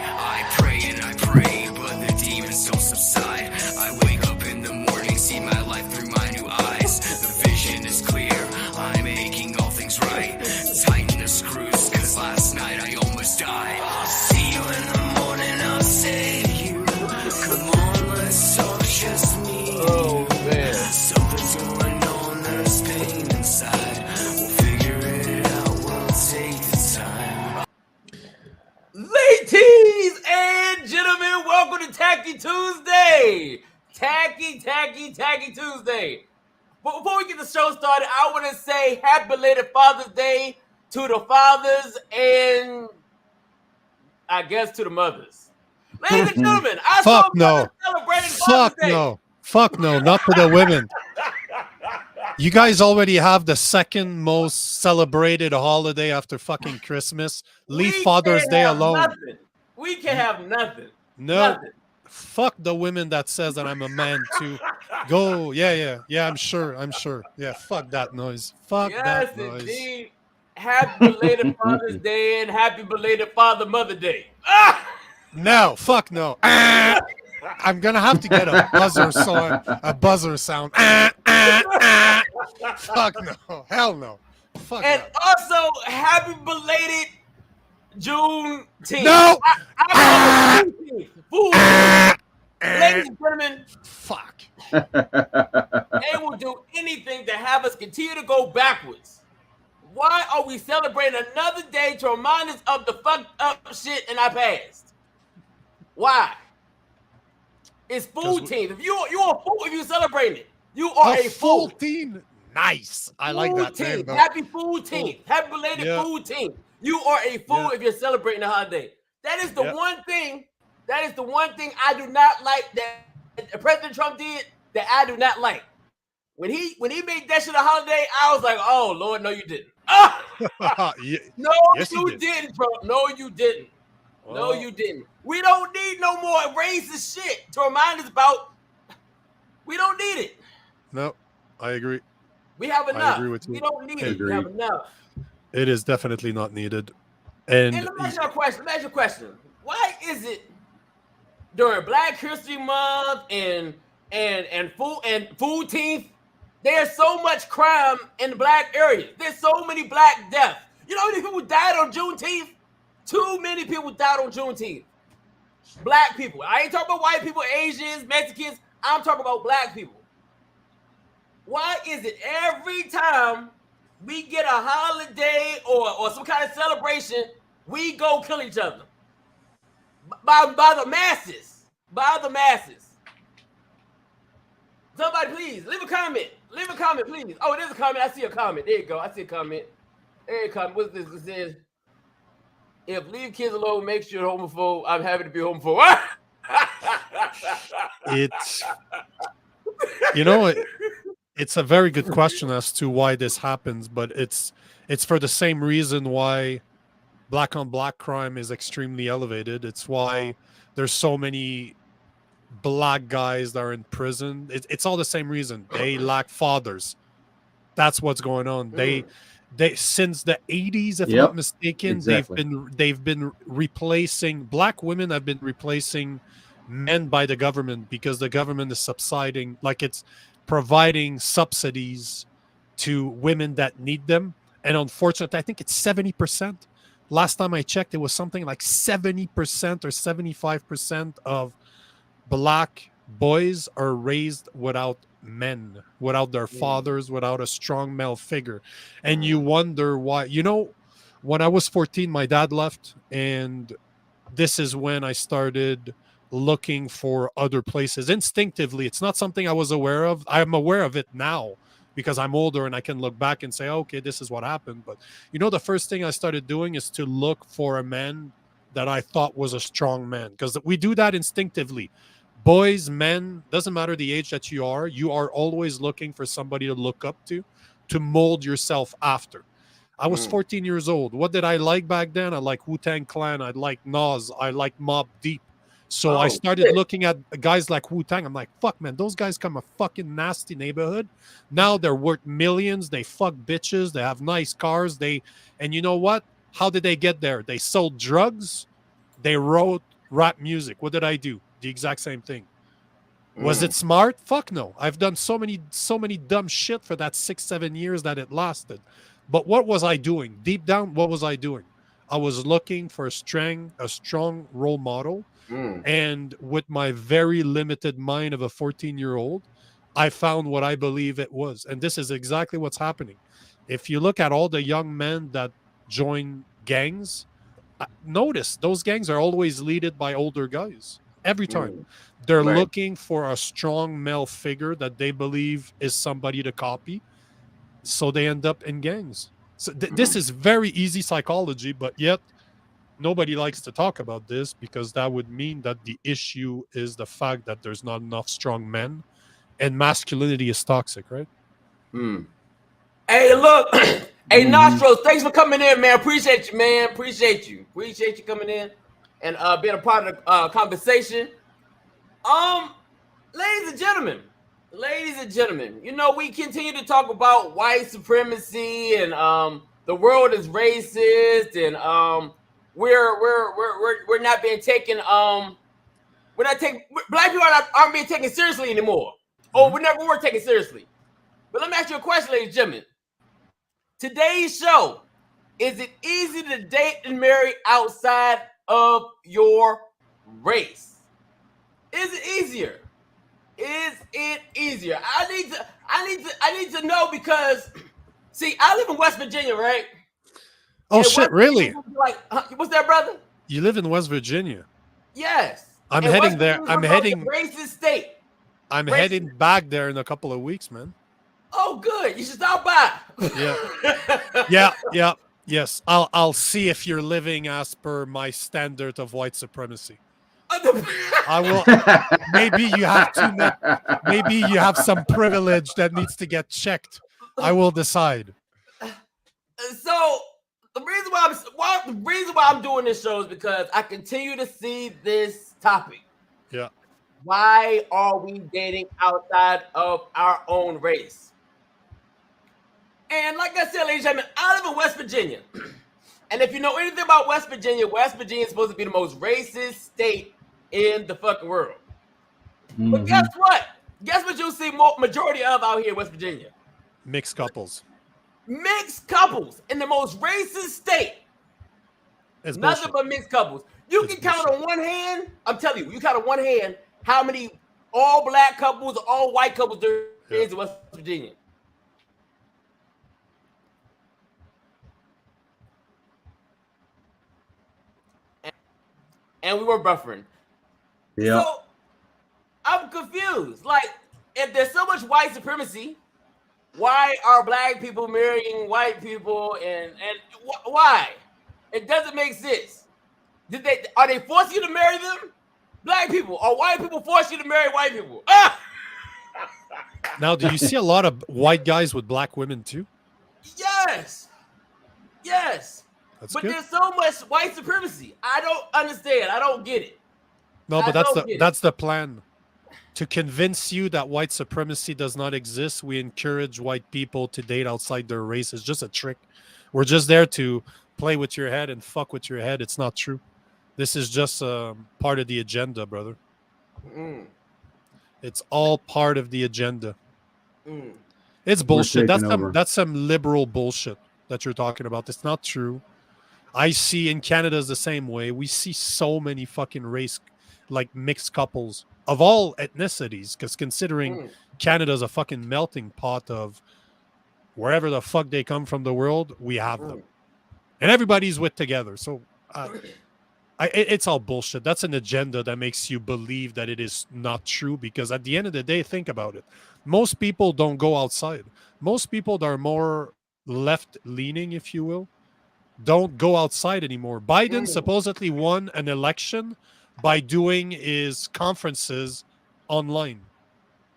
I pray and I pray, but the demons don't subside. I wake up in the morning, see my life through my new eyes. The vision is clear, I'm making all things right. Tighten the screws, cause last night I almost died. I'll see you in the morning, I'll save you. Come on, let's talk just me. Oh, man. Something's going on, there's pain inside. We'll figure it out, we'll take the time. Ladies and gentlemen, welcome to Tacky Tuesday. Tacky Tuesday. But before we get the show started, I want to say happy belated Father's Day to the fathers and I guess to the mothers. Ladies and gentlemen, I saw brothers celebrating Father's Day. Fuck no, not for the women. You guys already have the second most celebrated holiday after fucking Christmas. Leave Father's Day alone. Nothing. We can have nothing. No. Nothing. Fuck the women that says that I'm a man too. Go. Yeah, I'm sure. Yeah, fuck that noise. Fuck that noise. Indeed. Happy belated Father's Day and happy belated Mother Day. Ah! No, fuck no. I'm gonna have to get a buzzer sound. Fuck no. Hell no. Fuck and that. also happy belated Juneteenth. No. I Juneteenth. Ladies and gentlemen, fuck. They will do anything to have us continue to go backwards. Why are we celebrating another day to remind us of the fucked up shit in our past? Why? It's Foodteenth. If you're a fool, if you celebrate it, you are a fool. Nice. I like that name. Happy Foodteenth. Happy belated Foodteenth. You are a fool if you're celebrating the holiday. That is the one thing. That is the one thing I do not like that President Trump did that I do not like. When he made that shit a holiday, I was like, oh Lord, no, you didn't. No, you didn't, Trump. No, you didn't. No, you didn't. We don't need no more racist shit to remind us about. We don't need it. No, I agree. We have enough. I agree with you. We don't need it. We have enough. It is definitely not needed. And let me ask you a question. Let me ask you a question. Why is it during Black History Month and Foodteenth, there's so much crime in the black areas? There's so many black deaths. You know how many people died on Juneteenth? Too many people died on Juneteenth. Black people. I ain't talking about white people, Asians, Mexicans. I'm talking about black people. Why is it every time we get a holiday or some kind of celebration, we go kill each other? By the masses. By the masses. Somebody please, leave a comment. Leave a comment, please. Oh, there's a comment. I see a comment. There you go. I see a comment. There you go. What's this? It says, if leave kids alone makes you a homophobe, I'm happy to be a homophobe. It's a very good question as to why this happens, but it's for the same reason why black on black crime is extremely elevated. It's why there's so many black guys that are in prison. It's all the same reason. They lack fathers. That's what's going on. They since the 80s, if I'm not mistaken, they've been replacing black women have been replacing men by the government because the government is subsiding, like it's providing subsidies to women that need them. And unfortunately, I think it's 70%. Last time I checked, it was something like 70% or 75% of black boys are raised without men, without their fathers, without a strong male figure. And you wonder why. You know, when I was 14, my dad left, and this is when I started looking for other places instinctively. It's not something I was aware of. I'm aware of it now because I'm older and I can look back and say, okay, this is what happened. But you know, the first thing I started doing is to look for a man that I thought was a strong man, because we do that instinctively. Boys, men, doesn't matter the age that you are always looking for somebody to look up to mold yourself after. I was 14 years old. What did I like back then? I liked Wu-Tang Clan. I liked Nas. I liked Mobb Deep. So I started looking at guys like Wu-Tang. I'm like, fuck, man, those guys come a fucking nasty neighborhood. Now they're worth millions. They fuck bitches. They have nice cars. And you know what? How did they get there? They sold drugs. They wrote rap music. What did I do? The exact same thing. Was it smart? Fuck no. I've done so many dumb shit for that 6-7 years that it lasted. But what was I doing? Deep down, what was I doing? I was looking for a strong role model. And with my very limited mind of a 14-year-old, I found what I believe it was. And this is exactly what's happening. If you look at all the young men that join gangs, notice those gangs are always led by older guys. Every time. They're looking for a strong male figure that they believe is somebody to copy. So they end up in gangs. So this is very easy psychology, but yet nobody likes to talk about this because that would mean that the issue is the fact that there's not enough strong men and masculinity is toxic, right? Hey, look. Hey, Nostros, thanks for coming in, man. Appreciate you, man. Appreciate you coming in and being a part of the conversation. Ladies and gentlemen, you know, we continue to talk about white supremacy and the world is racist and we're not being taken black people aren't being taken seriously anymore. Or we never were taken seriously. But let me ask you a question, ladies and gentlemen. Today's show, is it easy to date and marry outside of your race? Is it easier? Is it easier? I need to know because see, I live in West Virginia, right? Oh and shit, really? Like, what's that, brother? You live in West Virginia? Yes. I'm heading there. I'm heading racist state. I'm heading back there in a couple of weeks, man. Oh, good. You should stop by. Yeah. Yes. I'll see if you're living as per my standard of white supremacy. I will. Maybe you have some privilege that needs to get checked. I will decide. So the reason why I'm doing this show is because I continue to see this topic. Yeah. Why are we dating outside of our own race? And like I said, ladies and gentlemen, I live in West Virginia. And if you know anything about West Virginia is supposed to be the most racist state in the fucking world. But guess what? Guess what you'll see majority of out here in West Virginia? Mixed couples. Mixed couples in the most racist state. It's nothing but mixed couples. You can count on one hand. I'm telling you count on one hand how many all black couples, all white couples there is in West Virginia. And we were buffering. Yeah. So I'm confused. Like, if there's so much white supremacy, why are black people marrying white people and why? It doesn't make sense. Are they forcing you to marry them? Black people or white people force you to marry white people? Now, do you see a lot of white guys with black women too? Yes. That's but good. There's so much white supremacy. I don't understand. I don't get it. No, but that's the plan. To convince you that white supremacy does not exist, we encourage white people to date outside their race. It's just a trick. We're just there to play with your head and fuck with your head. It's not true. This is just part of the agenda, brother. It's all part of the agenda. It's bullshit. That's some liberal bullshit that you're talking about. It's not true. I see in Canada is the same way. We see so many fucking race, like mixed couples of all ethnicities, because considering Canada's a fucking melting pot of wherever the fuck they come from the world, we have them. And everybody's with together. So it's all bullshit. That's an agenda that makes you believe that it is not true, because at the end of the day, think about it. Most people don't go outside. Most people that are more left-leaning, if you will, don't go outside anymore. Biden supposedly won an election by doing his conferences online.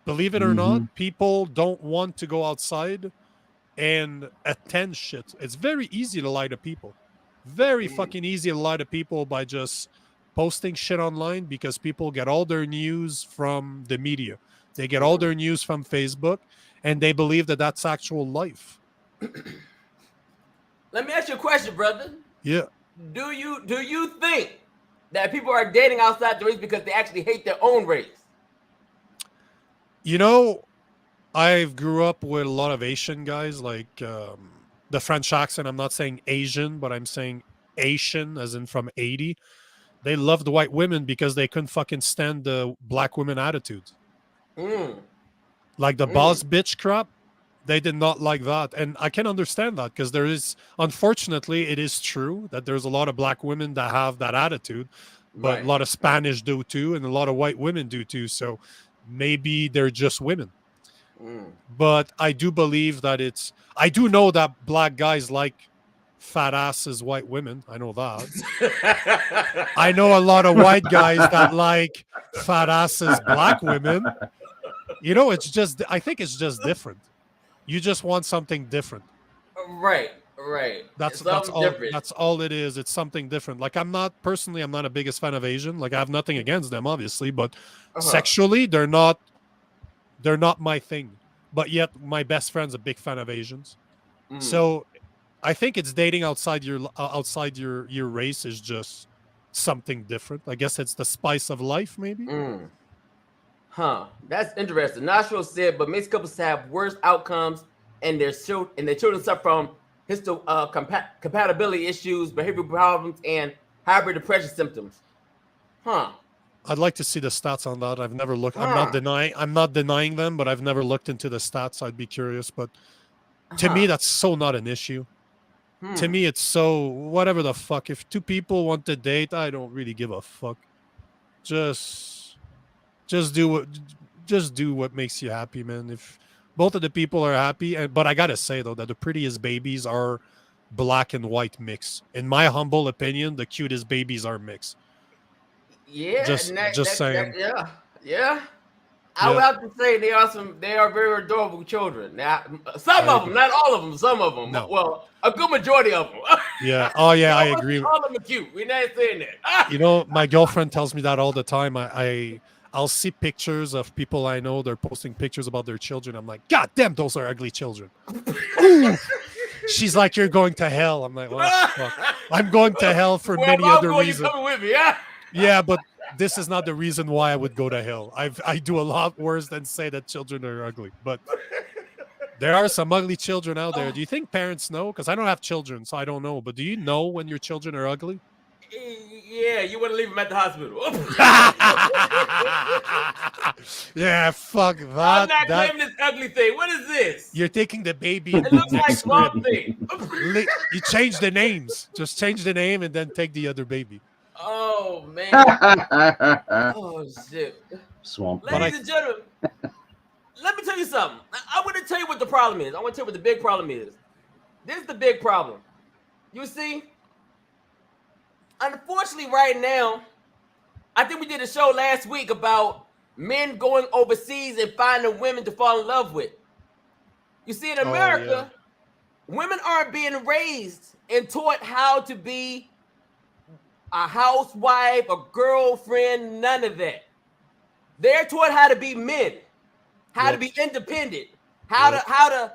Believe it or not, people don't want to go outside and attend shit. It's very easy to lie to people. Very fucking easy to lie to people by just posting shit online, because people get all their news from the media. They get all their news from Facebook, and they believe that that's actual life. Let me ask you a question, brother. Yeah. Do you think that people are dating outside the race because they actually hate their own race? You know, I grew up with a lot of Asian guys, like the French accent. I'm not saying Asian, but I'm saying Asian, as in from 80. They loved white women because they couldn't fucking stand the black women attitudes. Mm. Like the boss bitch crap, they did not like that. And I can understand that because there is, unfortunately, it is true that there's a lot of black women that have that attitude, but Right. a lot of Spanish do too, and a lot of white women do too. So maybe they're just women. But I do believe that I do know that black guys like fat asses white women. I know that. I know a lot of white guys that like fat asses black women. You know, I think it's just different. You just want something different. Right. That's Something all. different. That's all it is. It's something different. Like I'm not a biggest fan of Asian. Like I have nothing against them, obviously, but sexually, they're not my thing. But yet, my best friend's a big fan of Asians. So, I think it's dating outside your race is just something different. I guess it's the spice of life, maybe. That's interesting. Nashville said, but mixed couples have worse outcomes, and their children suffer from compatibility issues, behavioral problems, and hybrid depression symptoms. I'd like to see the stats on that. I've never looked. I'm not denying them, but I've never looked into the stats. I'd be curious, but to me, that's so not an issue. To me, it's so whatever the fuck. If two people want to date, I don't really give a fuck. Just do what makes you happy, man. If both of the people are happy, but I gotta say though that the prettiest babies are black and white mix. In my humble opinion, the cutest babies are mixed. Yeah, just saying. Yeah. I would have to say they are very adorable children. Now, some of them, not all of them, some of them. No. Well, a good majority of them. Yeah. Oh yeah, I agree. All of them are cute. We're not saying that. You know, my girlfriend tells me that all the time. I'll see pictures of people I know. They're posting pictures about their children. I'm like, God damn, those are ugly children. Ooh. She's like, you're going to hell. I'm like, well, fuck. I'm going to hell for many other reasons. You coming with me, yeah? Yeah, but this is not the reason why I would go to hell. I do a lot worse than say that children are ugly. But there are some ugly children out there. Do you think parents know? Because I don't have children, so I don't know. But do you know when your children are ugly? Yeah, you want to leave them at the hospital. Yeah, fuck that. I'm not claiming this ugly thing. What is this? You're taking the baby. It looks like Swamp Thing. You change the names. Just change the name and then take the other baby. Oh, man. Oh, shit. Swamp. Ladies and gentlemen, let me tell you something. I want to tell you what the problem is. I want to tell you what the big problem is. This is the big problem. You see, unfortunately, right now, I think we did a show last week about men going overseas and finding women to fall in love with. You see, in America, women aren't being raised and taught how to be a housewife, a girlfriend, none of that. They're taught how to be men, how to be independent, how to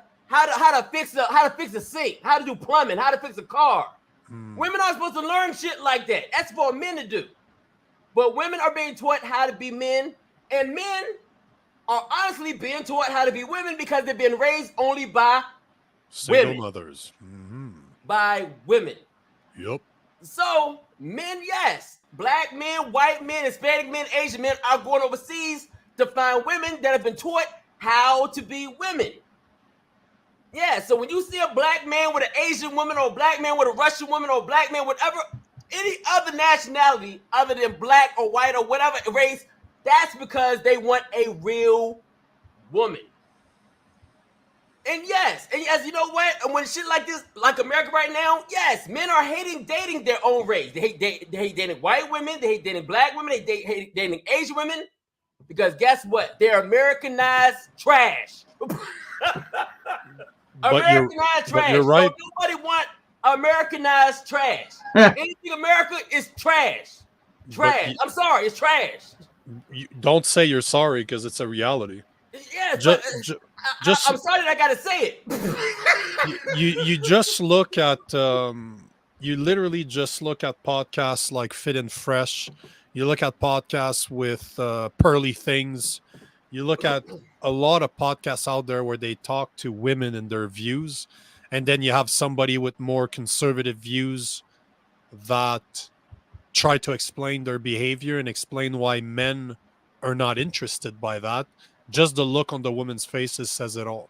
fix a sink, how to do plumbing, how to fix a car. Women aren't supposed to learn shit like that. That's for men to do. But women are being taught how to be men, and men are honestly being taught how to be women because they've been raised only by single mothers. By women. Yep. So, men, yes. Black men, white men, Hispanic men, Asian men are going overseas to find women that have been taught how to be women. Yeah, so when you see a black man with an Asian woman or a black man with a Russian woman or a black man, whatever, any other nationality other than black or white or whatever race, that's because they want a real woman. And yes, you know what? And when shit like this, like America right now, yes, men are hating dating their own race. They hate dating white women. They hate dating black women. They hate dating Asian women. Because guess what? They're Americanized trash. Americanized trash. You're right. So nobody want Americanized trash. Anything America is trash. Trash. I'm sorry, it's trash. You don't say you're sorry because it's a reality. Yeah, I'm sorry that I gotta say it. you just look at you literally just look at podcasts like Fit and Fresh. You look at podcasts with Pearly Things. You look at a lot of podcasts out there where they talk to women and their views. And then you have somebody with more conservative views that try to explain their behavior and explain why men are not interested by that. Just the look on the women's faces says it all.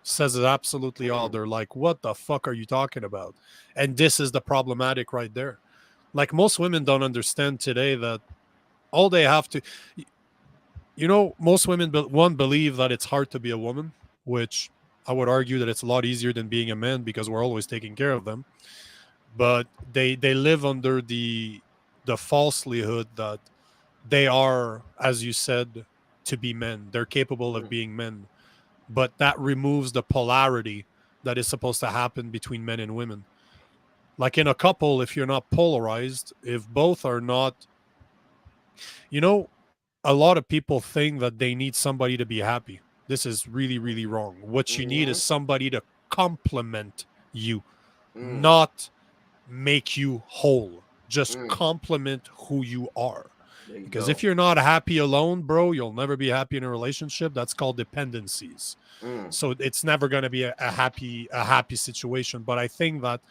Says it absolutely all. They're like, what the fuck are you talking about? And this is the problematic right there. Like, most women don't understand today that all they have to, most women believe that it's hard to be a woman, which I would argue that it's a lot easier than being a man because we're always taking care of them. But they live under the falsehood that they are, as you said, to be men. They're capable of being men. But that removes the polarity that is supposed to happen between men and women. Like in a couple, if you're not polarized, if both are not, a lot of people think that they need somebody to be happy. This is really, really wrong. What you need is somebody to complement you, not make you whole. Just complement who you are. Because if you're not happy alone, bro, you'll never be happy in a relationship. That's called dependencies. So it's never going to be a happy situation. But I think that,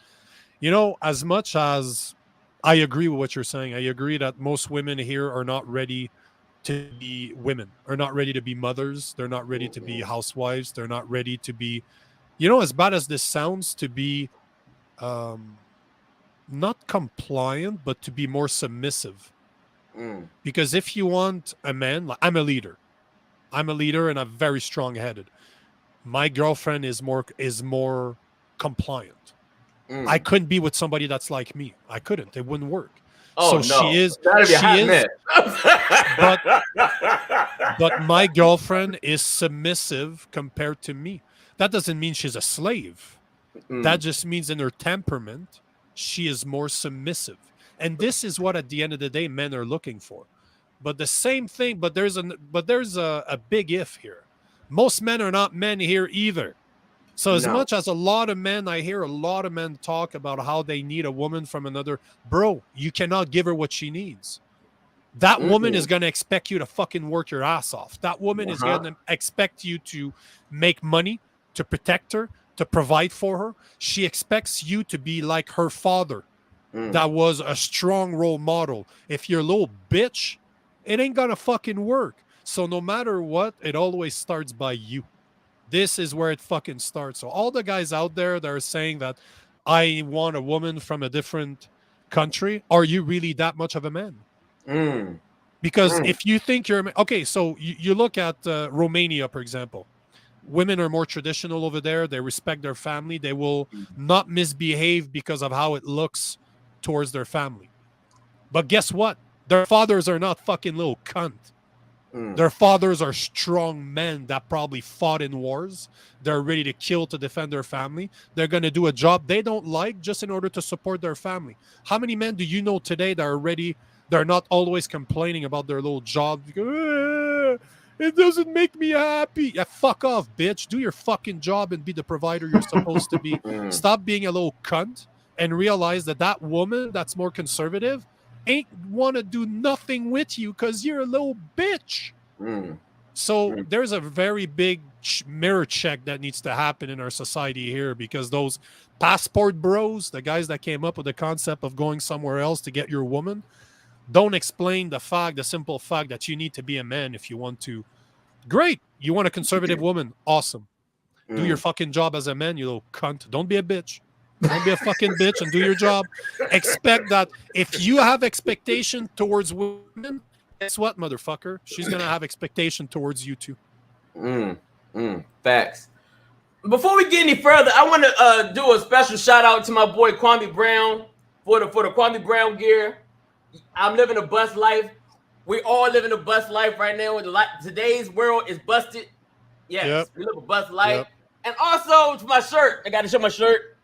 as much as I agree with what you're saying, I agree that most women here are not ready to be women, are not ready to be mothers. They're not ready to be housewives. They're not ready to be, as bad as this sounds, to be not compliant, but to be more submissive. Because if you want a man, like, I'm a leader and I'm very strong-headed. My girlfriend is more compliant. I couldn't be with somebody that's like me. I couldn't. It wouldn't work. Oh, so no. she is. But my girlfriend is submissive compared to me. That doesn't mean she's a slave. That just means in her temperament, she is more submissive. And this is what, at the end of the day, men are looking for. But the same thing, but there's a big if here. Most men are not men here either. So as much as I hear a lot of men talk about how they need a woman from another, bro, you cannot give her what she needs. That woman is going to expect you to fucking work your ass off. That woman is going to expect you to make money, to protect her, to provide for her. She expects you to be like her father. That was a strong role model. If you're a little bitch, it ain't gonna fucking work. So no matter what, it always starts by you. This is where it fucking starts. So all the guys out there that are saying that I want a woman from a different country, are you really that much of a man? Because if you think you're okay, so you look at Romania, for example. Women are more traditional over there. They respect their family. They will not misbehave because of how it looks towards their family. But guess what? Their fathers are not fucking little cunt. Their fathers are strong men that probably fought in wars. They're ready to kill to defend their family. They're going to do a job they don't like just in order to support their family. How many men do you know today that are ready? They're not always complaining about their little job. It doesn't make me happy. Yeah, fuck off, bitch. Do your fucking job and be the provider you're supposed to be. Stop being a little cunt and realize that woman that's more conservative ain't want to do nothing with you because you're a little bitch. So there's a very big mirror check that needs to happen in our society here, because those passport bros, the guys that came up with the concept of going somewhere else to get your woman, don't explain the simple fact that you need to be a man if you want to. Great. You want a conservative woman. Awesome. Do your fucking job as a man, you little cunt. Don't be a bitch. Don't be a fucking bitch and do your job. Expect that if you have expectation towards women, guess what, motherfucker? She's going to have expectation towards you too. Facts. Before we get any further, I want to do a special shout out to my boy Kwame Brown for the Kwame Brown gear. I'm living a bust life. We all living a bust life right now. Today's world is busted. Yes, we live a bust life. And also to my shirt, I got to show my shirt.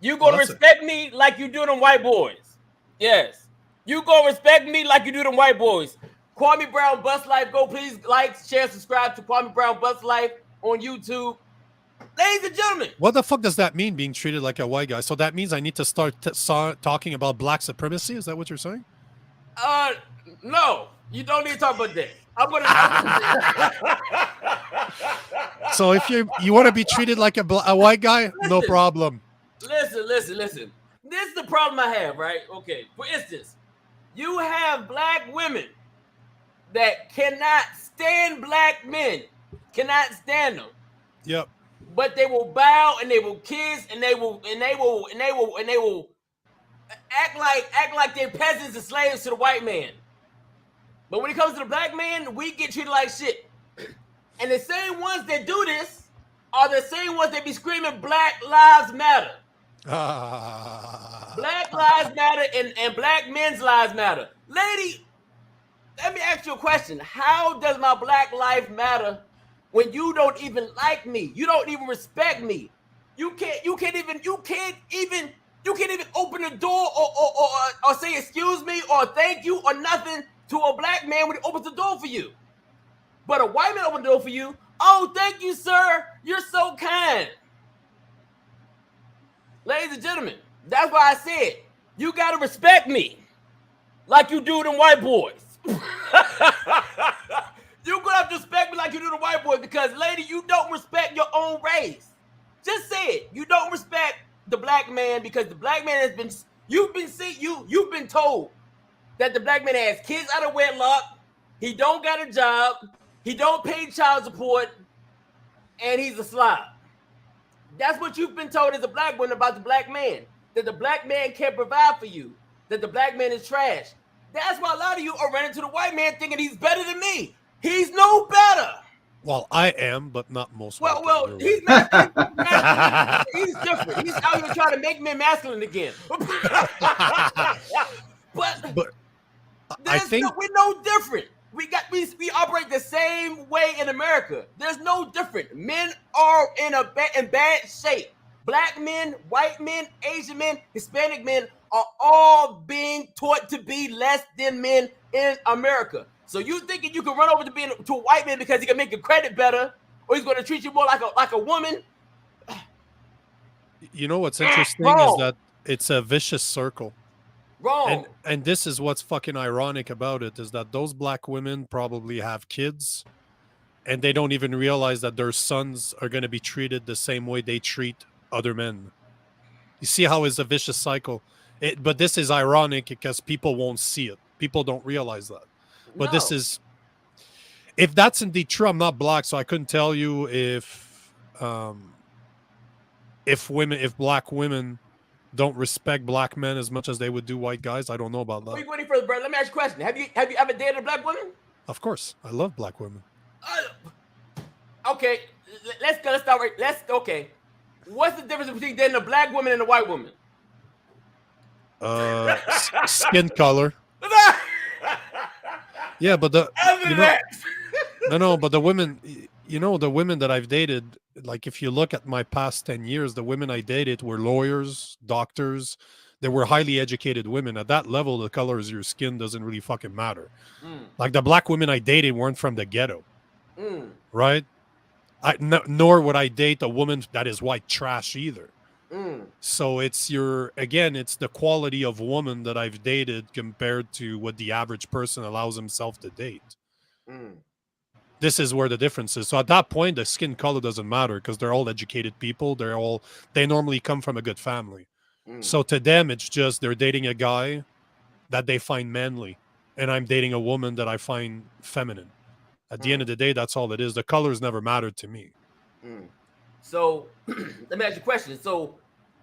You gonna respect me like you do them white boys. Yes. You gonna respect me like you do them white boys. Kwame Brown Bust Life. Go please like, share, subscribe to Kwame Brown Bust Life on YouTube. Ladies and gentlemen. What the fuck does that mean, being treated like a white guy? So that means I need to start talking about black supremacy? Is that what you're saying? No, you don't need to talk about that. I'm gonna. So if you want to be treated like a white guy, no problem. Listen. This is the problem I have, right? Okay. For instance, you have black women that cannot stand black men, cannot stand them. Yep. But they will bow and they will kiss and they will act like they're peasants and slaves to the white man. But when it comes to the black man, we get treated like shit. And the same ones that do this are the same ones that be screaming Black Lives Matter. Black Lives Matter and black men's lives matter. Lady, let me ask you a question. How does my black life matter when you don't even like me? You don't even respect me. You can't even open the door or say excuse me or thank you or nothing to a black man when he opens the door for you. But a white man opens the door for you. Oh, thank you, sir. You're so kind. Ladies and gentlemen, that's why I said you gotta respect me like you do them white boys. You're gonna have to respect me like you do the white boys because, lady, you don't respect your own race. Just say it. You don't respect the black man because the black man has been. You've been told that the black man has kids out of wedlock. He don't got a job. He don't pay child support, and he's a slob. That's what you've been told as a black woman about the black man. That the black man can't provide for you. That the black man is trash. That's why a lot of you are running to the white man thinking he's better than me. He's no better. Well, I am, but not most. Well, he's not. He's different. He's out here trying to make men masculine again. but I think we're no different. We operate the same way in America. There's no different. Men are in bad shape. Black men, white men, Asian men, Hispanic men are all being taught to be less than men in America. So you thinking you can run over to a white man because he can make your credit better, or he's going to treat you more like a woman? You know what's interesting is that it's a vicious circle. Wrong. And this is what's fucking ironic about it, is that those black women probably have kids and they don't even realize that their sons are going to be treated the same way they treat other men. You see how it's a vicious cycle. But this is ironic because people won't see it. People don't realize that. But this is, if that's indeed true, I'm not black, so I couldn't tell you if black women don't respect black men as much as they would do white guys. I don't know about that. Before you go any further, bro, let me ask you a question. Have you ever dated a black woman? Of course, I love black women. Okay, let's start right. Okay. What's the difference between dating a black woman and a white woman? Skin color. Yeah, but but the women, the women that I've dated, like if you look at my past 10 years, the women I dated were lawyers, doctors. They were highly educated women. At that level, the color of your skin doesn't really fucking matter. Like the black women I dated weren't from the ghetto, right? Nor would I date a woman that is white trash either. So it's the quality of woman that I've dated compared to what the average person allows himself to date. This is where the difference is. So at that point, the skin color doesn't matter because they're all educated people. They normally come from a good family. So to them, it's just they're dating a guy that they find manly, and I'm dating a woman that I find feminine. At the end of the day, that's all it is. The colors never mattered to me. So let me ask you a question. So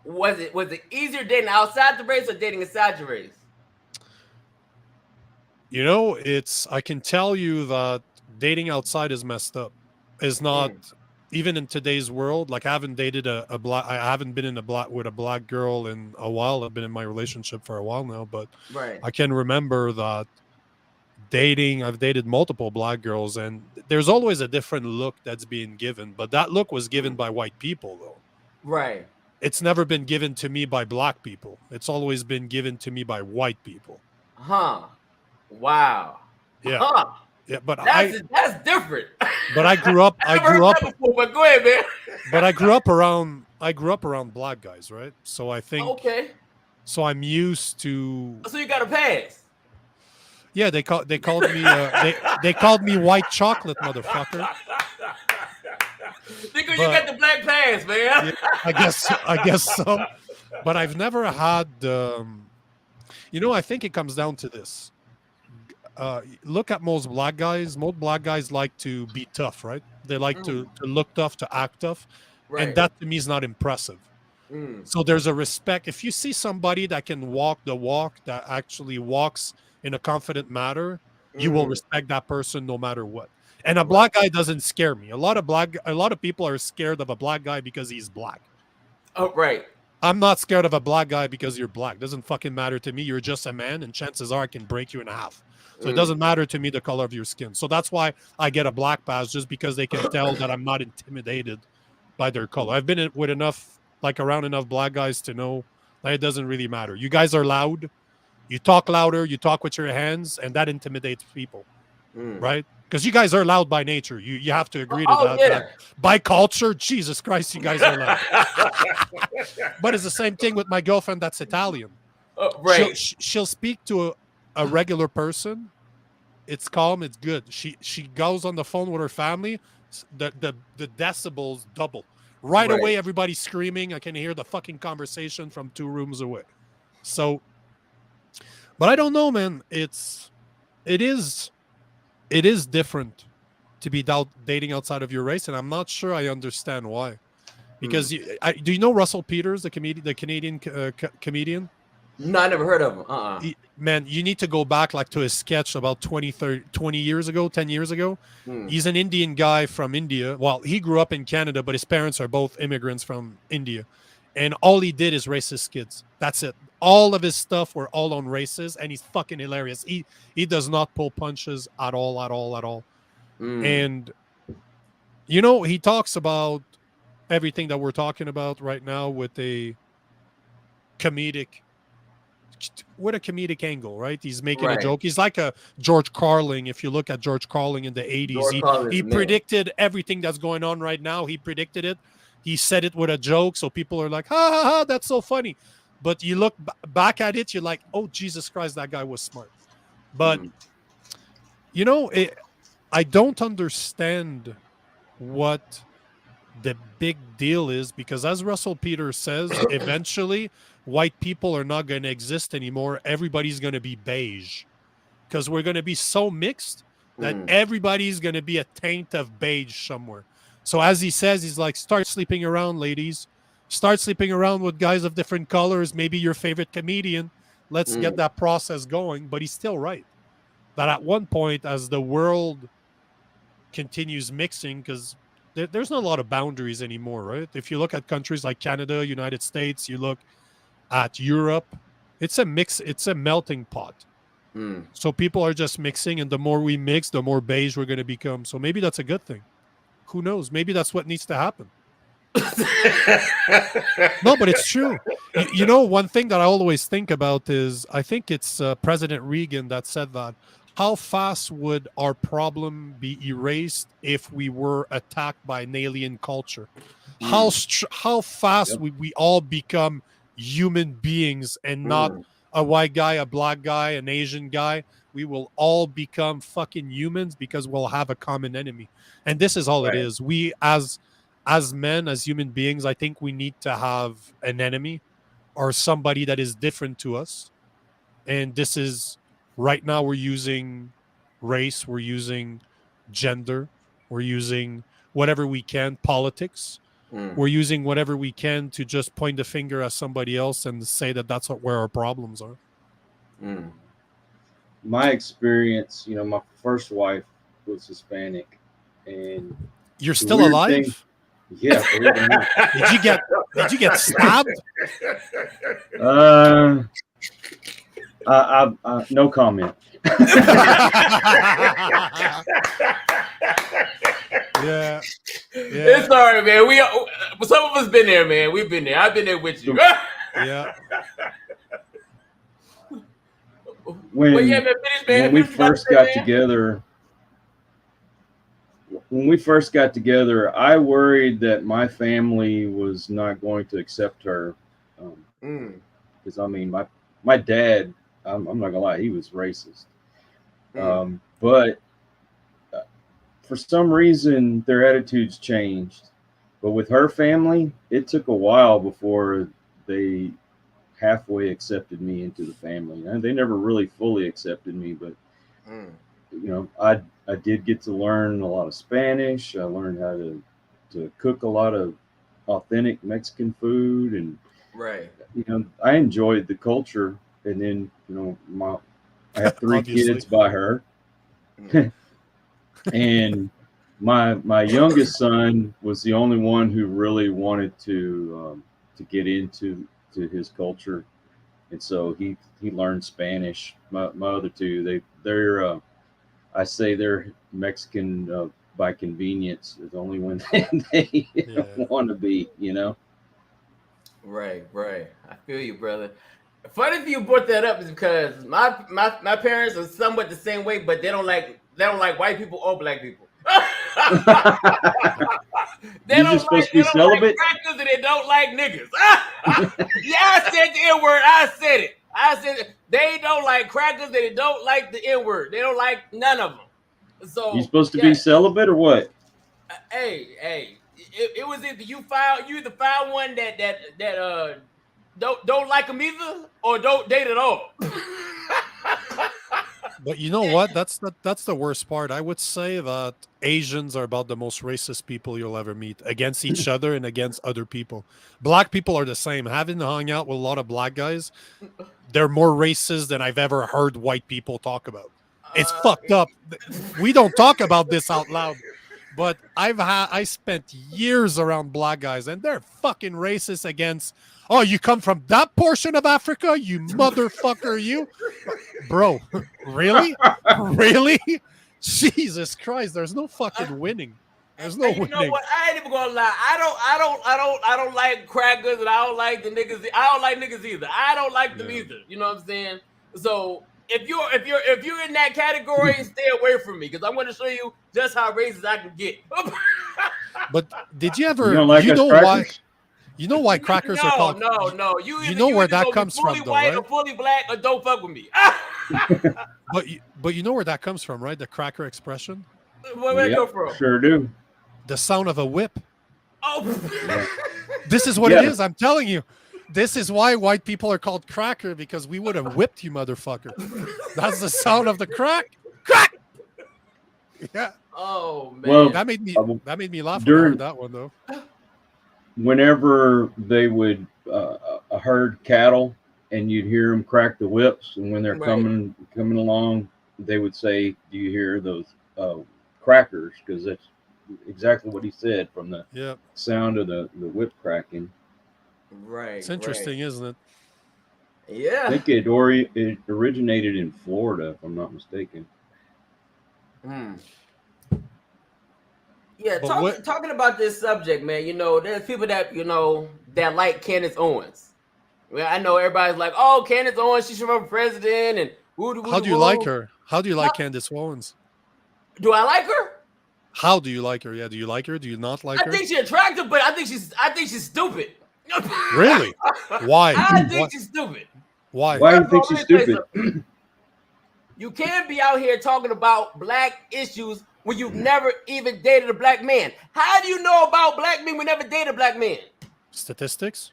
was it easier dating outside the race or dating inside your race? I can tell you that dating outside is messed up. Is not even in today's world. Like I haven't dated I haven't been with a black girl in a while. I've been in my relationship for a while now, but I can remember that I've dated multiple black girls, and there's always a different look that's being given, but that look was given by white people though. Right. It's never been given to me by black people. It's always been given to me by white people. Wow. Yeah. Yeah, but That's different. But I grew up. I never heard that before, but go ahead, man. But I grew up around black guys, right? So I think. Okay. So I'm used to. So you got a pass. Yeah, they called me they called me white chocolate, motherfucker. Because you got the black pass, man. Yeah, I guess so. But I've never had. I think it comes down to this. Look at most black guys. Most black guys like to be tough, right? They like to look tough, to act tough, Right. and that to me is not impressive. So there's a respect. If you see somebody that can walk the walk, that actually walks in a confident manner, you will respect that person no matter what. And a black guy doesn't scare me. A lot of people are scared of a black guy because he's black. Oh, right. I'm not scared of a black guy because you're black. Doesn't fucking matter to me. You're just a man, and chances are I can break you in half. So it doesn't matter to me the color of your skin. So that's why I get a black pass, just because they can tell that I'm not intimidated by their color. I've been with around enough black guys to know that it doesn't really matter. You guys are loud. You talk louder. You talk with your hands, and that intimidates people, right? Because you guys are loud by nature. You have to agree to that. Yeah. By culture, Jesus Christ, you guys are loud. But it's the same thing with my girlfriend that's Italian. Right. She'll speak to a regular person. It's calm. It's good. She goes on the phone with her family. The decibels double. Right away, everybody's screaming. I can hear the fucking conversation from 2 rooms away. So, but I don't know, man. It is different to be dating outside of your race, and I'm not sure I understand why. Because do you know Russell Peters, the Canadian comedian? No, I never heard of him. Man, you need to go back to his sketch about 10 years ago. He's an Indian guy from India. Well, he grew up in Canada, but his parents are both immigrants from India. And all he did is racist kids. That's it. All of his stuff were all on races, and he's fucking hilarious. He does not pull punches at all. And, he talks about everything that we're talking about right now with a comedic angle, right? He's making a joke. He's like a George Carlin. If you look at George Carlin in the 80s, he predicted everything that's going on right now. He predicted it. He said it with a joke, so people are like, ha, ha, ha, that's so funny. But you look back at it, you're like, oh, Jesus Christ, that guy was smart. But, I don't understand what the big deal is, because as Russell Peters says, eventually white people are not going to exist anymore. Everybody's going to be beige, because we're going to be so mixed that everybody's going to be a taint of beige somewhere. So as he says, he's like, start sleeping around, ladies. Start sleeping around with guys of different colors, maybe your favorite comedian. Let's get that process going. But he's still right. That at one point, as the world continues mixing, because there's not a lot of boundaries anymore, right? If you look at countries like Canada, United States, you look at Europe, it's a mix, it's a melting pot. So people are just mixing, and the more we mix, the more beige we're going to become. So maybe that's a good thing. Who knows? Maybe that's what needs to happen. No, but it's true. One thing that I always think about is, I think it's President Reagan that said that, how fast would our problem be erased if we were attacked by an alien culture? How fast would we all become human beings and not a white guy, a black guy, an Asian guy? We will all become fucking humans because we'll have a common enemy. And this is all it is. We as men, as human beings, I think we need to have an enemy or somebody that is different to us. And this is, right now we're using race, we're using gender, we're using whatever we can, politics. We're using whatever we can to just point the finger at somebody else and say that that's where our problems are. My experience, my first wife was Hispanic, and you're still alive? Yeah. Did you get stabbed? No comment. Yeah. It's all right, man. Some of us been there, man. We've been there. I've been there with you. Yeah. When we first got together, when we first got together, I worried that my family was not going to accept her. Because I mean, my dad, I'm not gonna lie, he was racist. But for some reason, their attitudes changed. But with her family, it took a while before they halfway accepted me into the family. And they never really fully accepted me, but I did get to learn a lot of Spanish. I learned how to cook a lot of authentic Mexican food, and right. I enjoyed the culture. And then I have 3 kids by her, and my youngest son was the only one who really wanted to get into his culture, and so he learned Spanish. My other 2, they're I say they're Mexican by convenience. It's only when they want to be, Right. I feel you, brother. Funny if you brought that up is because my parents are somewhat the same way, but they don't like white people or black people. They don't like crackers and they don't like niggas. Yeah, I said the N-word. I said it. They don't like crackers and they don't like the N-word. They don't like none of them. So you supposed to be celibate or what? Hey. It was either you either found one that don't like them either, or don't date at all. But you know what? That's the worst part. I would say that Asians are about the most racist people you'll ever meet, against each other and against other people. Black people are the same. Having hung out with a lot of black guys, they're more racist than I've ever heard white people talk about. It's fucked up. We don't talk about this out loud, but I spent years around black guys, and they're fucking racist against. Oh, you come from that portion of Africa, you motherfucker, you, bro. Really? Jesus Christ! There's no fucking winning. There's no winning. You know what? I ain't even gonna lie. I don't like crackers, and I don't like the niggas. I don't like niggas either. I don't like them either. You know what I'm saying? So if you're in that category, stay away from me, because I'm going to show you just how racist I can get. But did you ever? You know why crackers are called? No. You know where that comes from, though, right? Or fully black, or don't fuck with me. But you know where that comes from, right? The cracker expression. Where it come from? Sure do. The sound of a whip. Oh. This is what it is. I'm telling you. This is why white people are called cracker, because we would have whipped you, motherfucker. That's the sound of the crack. Yeah. Oh man. Well, that made me laugh when I heard that one, though. Whenever they would herd cattle and you'd hear them crack the whips, and when they're coming along, they would say, "Do you hear those crackers?" Because that's exactly what he said, from the sound of the whip cracking. Right. It's interesting, isn't it? Yeah. I think it originated in Florida, if I'm not mistaken. Yeah, talking about this subject, man, there's people that, that like Candace Owens. Well, I know everybody's like, oh, Candace Owens, she's from president, and how do you like her? How do you like Candace Owens? Do I like her? How do you like her? Yeah, do you like her? Do you not like her? I think she's attractive, but I think she's stupid. Really? Why? I think she's stupid. Why? Why do you think she's stupid? You can't be out here talking about black issues when you've never even dated a black man. How do you know about black men when you never dated a black man? Statistics?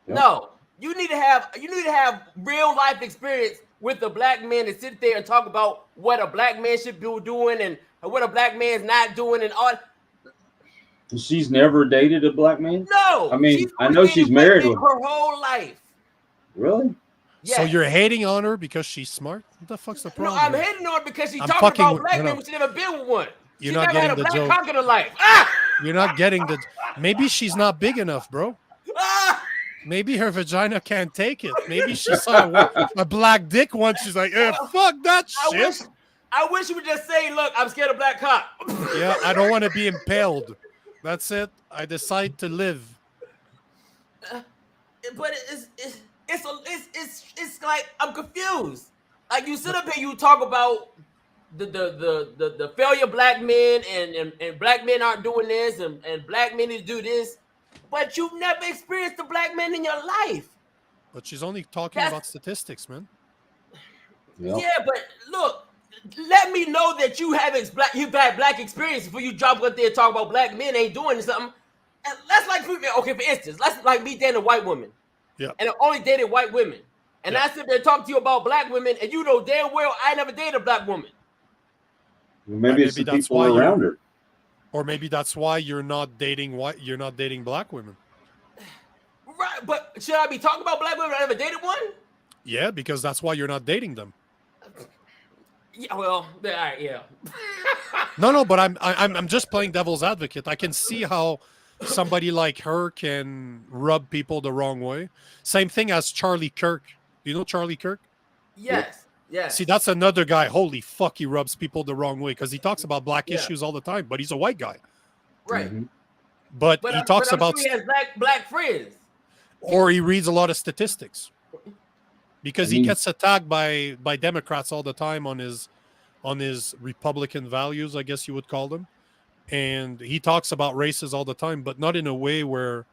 No. You need to have real life experience with a black man to sit there and talk about what a black man should be doing and what a black man's not doing and all. She's never dated a black man? No. I mean, I know she's married her whole life. Really? Yes. So you're hating on her because she's smart? What the fuck's the problem? No, I'm hating on her because she's talking about black men when she's never been with one. You're not getting the joke. Cock in her life. You're not getting the. Maybe she's not big enough, bro. Maybe her vagina can't take it. Maybe she saw a black dick once. She's like, fuck that shit. I wish you would just say, look, I'm scared of black cock. Yeah, I don't want to be impaled. That's it. I decide to live. But it's like, I'm confused. Like, you sit up here, you talk about the failure black men and black men aren't doing this and black men need to do this, but you've never experienced a black man in your life. But she's only talking about statistics, man. Yep. Yeah, but look, let me know that you've had black experience before you drop up there and talk about black men ain't doing something. And let's like, okay, for instance, let's like me dating a white woman. Yeah. And I only dated white women. And I sit there and talk to you about black women, and you know damn well I never dated a black woman. Maybe it's the people around her. Or maybe that's why you're not dating black women. Right, but should I be talking about black women? I never dated one? Yeah, because that's why you're not dating them. Yeah, well, all right, yeah. No, but I'm just playing devil's advocate. I can see how somebody like her can rub people the wrong way. Same thing as Charlie Kirk. Do you know Charlie Kirk? Yes. Yeah. See, that's another guy. Holy fuck, he rubs people the wrong way because he talks about black issues all the time, but he's a white guy. Right. Mm-hmm. But he talks about sure he has black friends. Or he reads a lot of statistics. Because he gets attacked by Democrats all the time on his Republican values, I guess you would call them. And he talks about races all the time, but not in a way where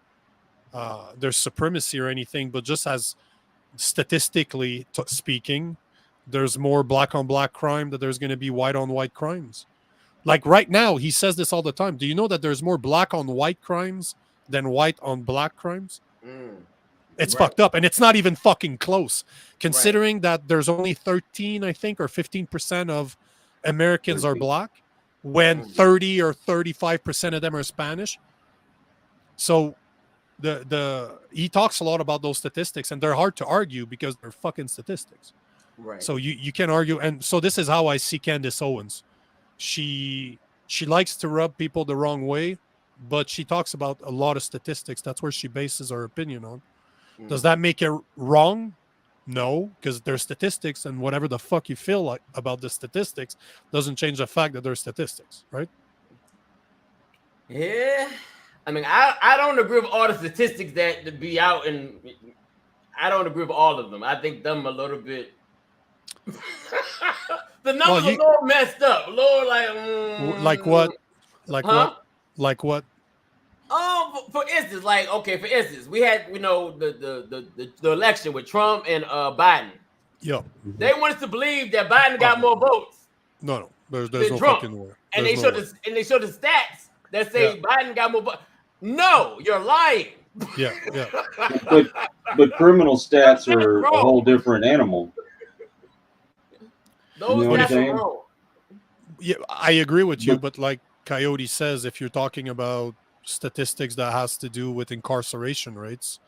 there's supremacy or anything, but just as statistically speaking, there's more black on black crime than there's going to be white on white crimes. Like right now, he says this all the time. Do you know that there's more black on white crimes than white on black crimes? It's fucked up, and it's not even fucking close, considering that there's only 13, I think, or 15% of Americans are black, when 30 or 35% of them are Spanish. So he talks a lot about those statistics, and they're hard to argue because they're fucking statistics. Right. So you can argue, and so this is how I see Candace Owens. She likes to rub people the wrong way, but she talks about a lot of statistics. That's where she bases her opinion on. Does that make it wrong? No, because they're statistics, and whatever the fuck you feel like about the statistics doesn't change the fact that they're statistics, right? Yeah. I mean, I don't agree with all the statistics that be out, and I don't agree with all of them. I think them a little bit. The numbers are a little messed up. A little like what? Like what? Like what? For instance, we had the election with Trump and Biden. Yeah. They want us to believe that Biden got more votes. No, there's no Trump. fucking way. And they showed the stats that say Biden got more votes. No, you're lying. Yeah. But criminal stats are a whole different animal. Those stats are wrong. Yeah, I agree with you, but like Coyote says, if you're talking about statistics that has to do with incarceration rates,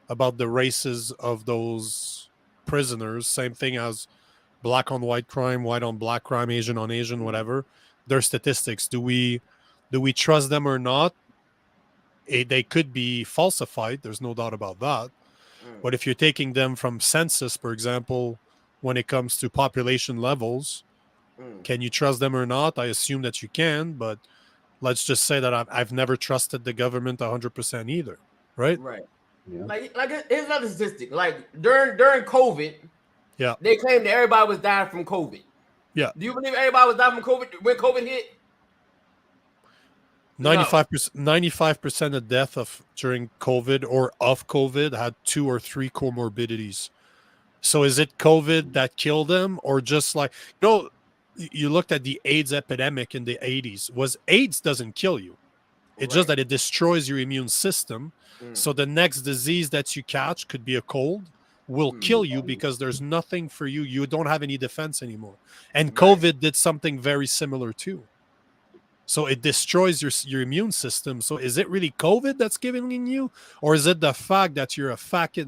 about the races of those prisoners, same thing as black on white crime, white on black crime, Asian on Asian, whatever, they're statistics. Do we trust them or not? They could be falsified, there's no doubt about that. But if you're taking them from census, for example, when it comes to population levels, can you trust them or not? I assume that you can, but let's just say that I've never trusted the government 100% either, right? Right. Yeah. Like here's another statistic. Like during COVID, they claimed that everybody was dying from COVID. Yeah. Do you believe everybody was dying from COVID when COVID hit? 95% of death during COVID or of COVID had 2 or 3 comorbidities. So is it COVID that killed them, or just like, you looked at the AIDS epidemic in the 80s. AIDS doesn't kill you. It's just that it destroys your immune system. So the next disease that you catch, could be a cold, will kill you because there's nothing for you. You don't have any defense anymore. And COVID did something very similar too. So it destroys your immune system. So is it really COVID that's giving you, or is it the fact that you're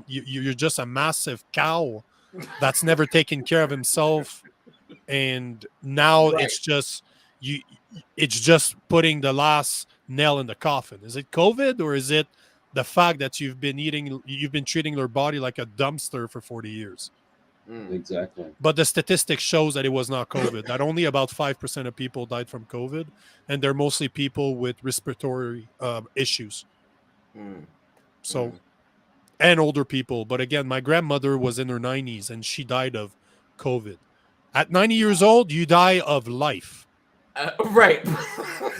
you're just a massive cow that's never taken care of himself, and now it's just putting the last nail in the coffin? Is it COVID, or is it the fact that you've been treating your body like a dumpster for 40 years? Exactly. But the statistics shows that it was not COVID, that only about 5% of people died from COVID, and they're mostly people with respiratory issues. So, and older people. But again, my grandmother was in her 90s and she died of COVID. At 90 years old, you die of life. Right.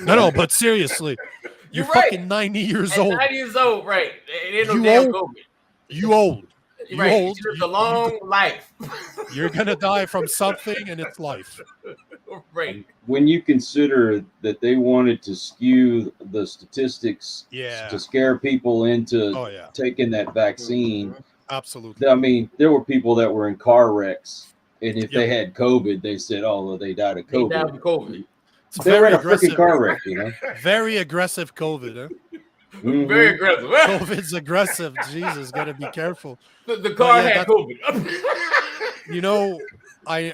No, but seriously, you're You're right. fucking 90 years At old. 90 years old, right? It ain't no You damn old. COVID. You old. You Right. old. You lived a long life. You're gonna die from something, and it's life. Right. When you consider that they wanted to skew the statistics Yeah. to scare people into Oh yeah, taking that vaccine, absolutely. I mean, there were people that were in car wrecks, and if they Yep. had COVID, they said, "Oh, well, they died of They COVID." died of COVID. It's They were in very a freaking aggressive. car wreck, you know. Very aggressive COVID. Huh? Mhm. Very aggressive. COVID's aggressive. Jesus, gotta be careful. The car yeah, had COVID. You know, I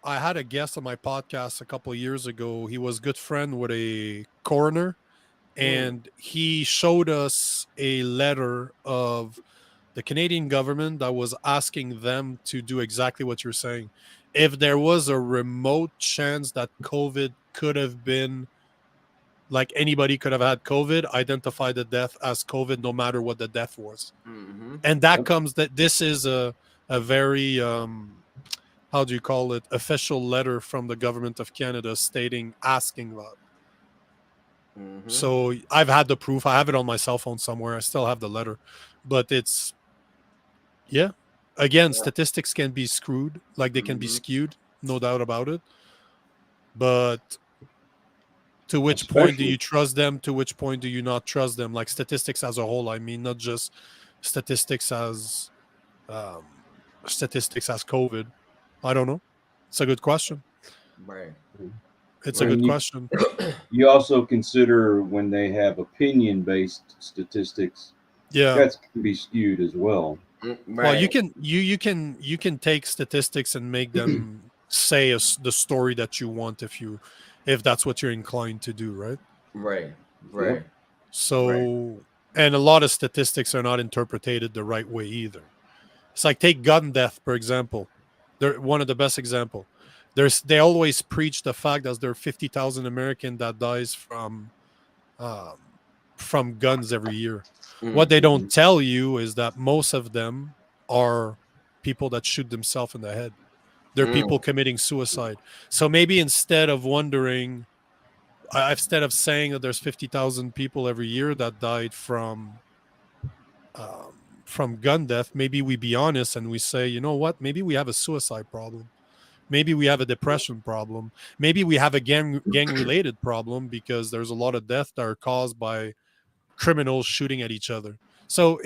had a guest on my podcast a couple of years ago. He was good friend with a coroner, and he showed us a letter of the Canadian government that was asking them to do exactly what you're saying. If there was a remote chance that COVID could have been, like anybody could have had COVID, identify the death as COVID no matter what the death was. And that Yep. comes that this is a very how do you call it, official letter from the government of Canada stating, asking that. So I've had the proof. I have it on my cell phone somewhere. I still have the letter, but it's again, statistics can be screwed, like they can be skewed, no doubt about it. But to which point do Especially- you trust them? To which point do you not trust them? Like statistics as a whole, I mean, not just statistics as COVID. I don't know. It's a good question. Right. It's a When good you- question. You also consider when they have opinion-based statistics, Yeah. that can be skewed as well. Well, you can take statistics and make them say the story that you want if that's what you're inclined to do, right? Right. So, and a lot of statistics are not interpreted the right way either. It's like take gun death, for example. They're one of the best example. They always preach the fact that there are 50,000 Americans that dies from guns every year. What they don't tell you is that most of them are people that shoot themselves in the head. They're people committing suicide. So maybe instead of saying that there's 50,000 people every year that died from gun death, maybe we be honest and we say, you know what? Maybe we have a suicide problem. Maybe we have a depression problem. Maybe we have a gang-related problem because there's a lot of deaths that are caused by criminals shooting at each other. So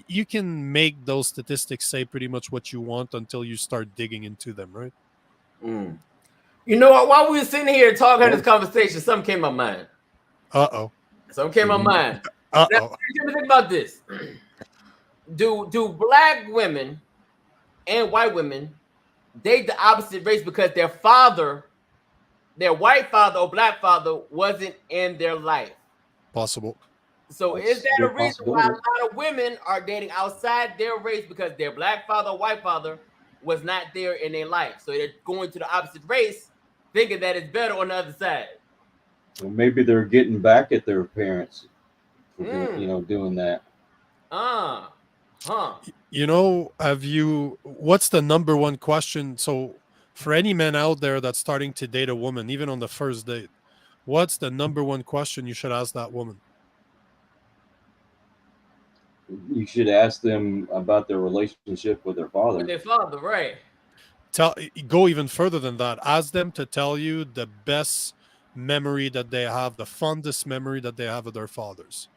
you can make those statistics say pretty much what you want until you start digging into them, right? You know what? While we were sitting here talking this conversation, something came to my mind. Something came to my mind. Now, think about this. Do black women and white women date the opposite race because their white father or black father wasn't in their life? Possible. So That's is that a good reason why a possibility. lot of women are dating outside their race because their black father or white father was not there in their life? So they're going to the opposite race, thinking that it's better on the other side. Well, maybe they're getting back at their parents for doing that. You know, what's the number one question? So for any man out there that's starting to date a woman, even on the first date, what's the number one question you should ask that woman? You should ask them about their relationship with their father. With their father, right? Go even further than that. Ask them to tell you the best memory that they have, the fondest memory that they have of their fathers.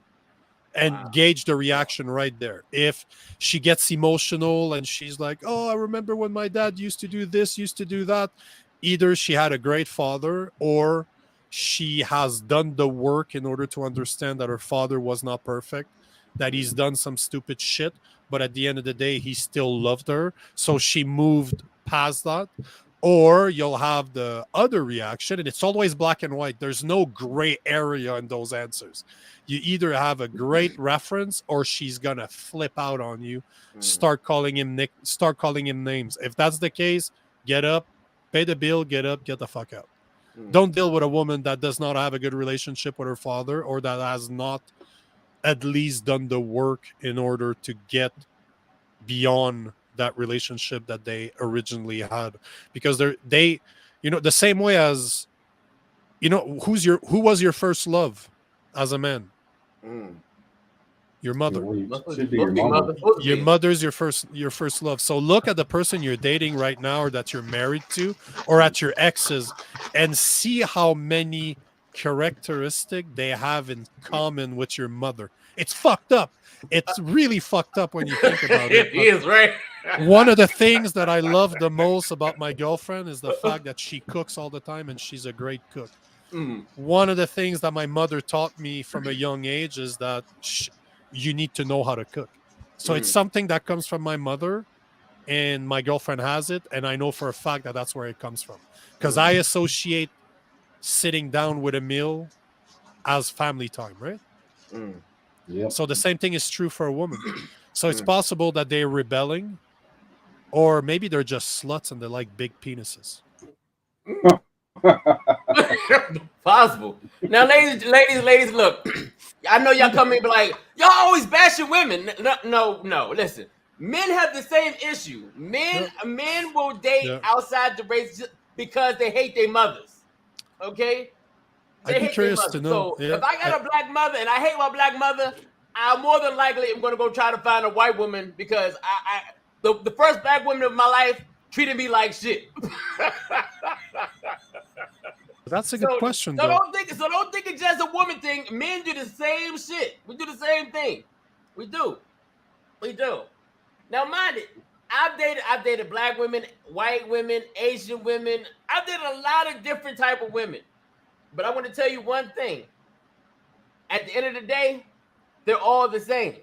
And gauge the reaction right there. If she gets emotional and she's like, oh, I remember when my dad used to do this, used to do that, either she had a great father or she has done the work in order to understand that her father was not perfect, that he's done some stupid shit, but at the end of the day, he still loved her. So she moved past that. Or you'll have the other reaction, and it's always black and white. There's no gray area in those answers. You either have a great reference or she's gonna flip out on you, start calling him names. If that's the case, get up, pay the bill, get up, get the fuck out. Don't deal with a woman that does not have a good relationship with her father or that has not at least done the work in order to get beyond that relationship that they originally had, because they the same way as who was your first love as a man? Your mother. Should be your mother. Your mother's your first love. So look at the person you're dating right now, or that you're married to, or at your exes, and see how many characteristics they have in common with your mother. It's fucked up. It's really fucked up when you think about it. It is, right? One of the things that I love the most about my girlfriend is the fact that she cooks all the time, and she's a great cook. One of the things that my mother taught me from a young age is that you need to know how to cook. So it's something that comes from my mother, and my girlfriend has it, and I know for a fact that that's where it comes from, because I associate sitting down with a meal as family time, right? Yep. So the same thing is true for a woman. So it's possible that they're rebelling, or maybe they're just sluts and they like big penises. Possible. Now, ladies, look. I know y'all come in and be like, y'all always bashing women. No. Listen, men have the same issue. Men will date outside the race just because they hate their mothers. Okay. I'd be curious to know. So if I got a black mother and I hate my black mother, I more than likely am going to go try to find a white woman, because the first black woman of my life treated me like shit. That's a good question. So don't think it's just a woman thing. Men do the same shit. We do the same thing. We do. Now, mind it, I've dated black women, white women, Asian women. I've dated a lot of different type of women. But I want to tell you one thing. At the end of the day, they're all the same.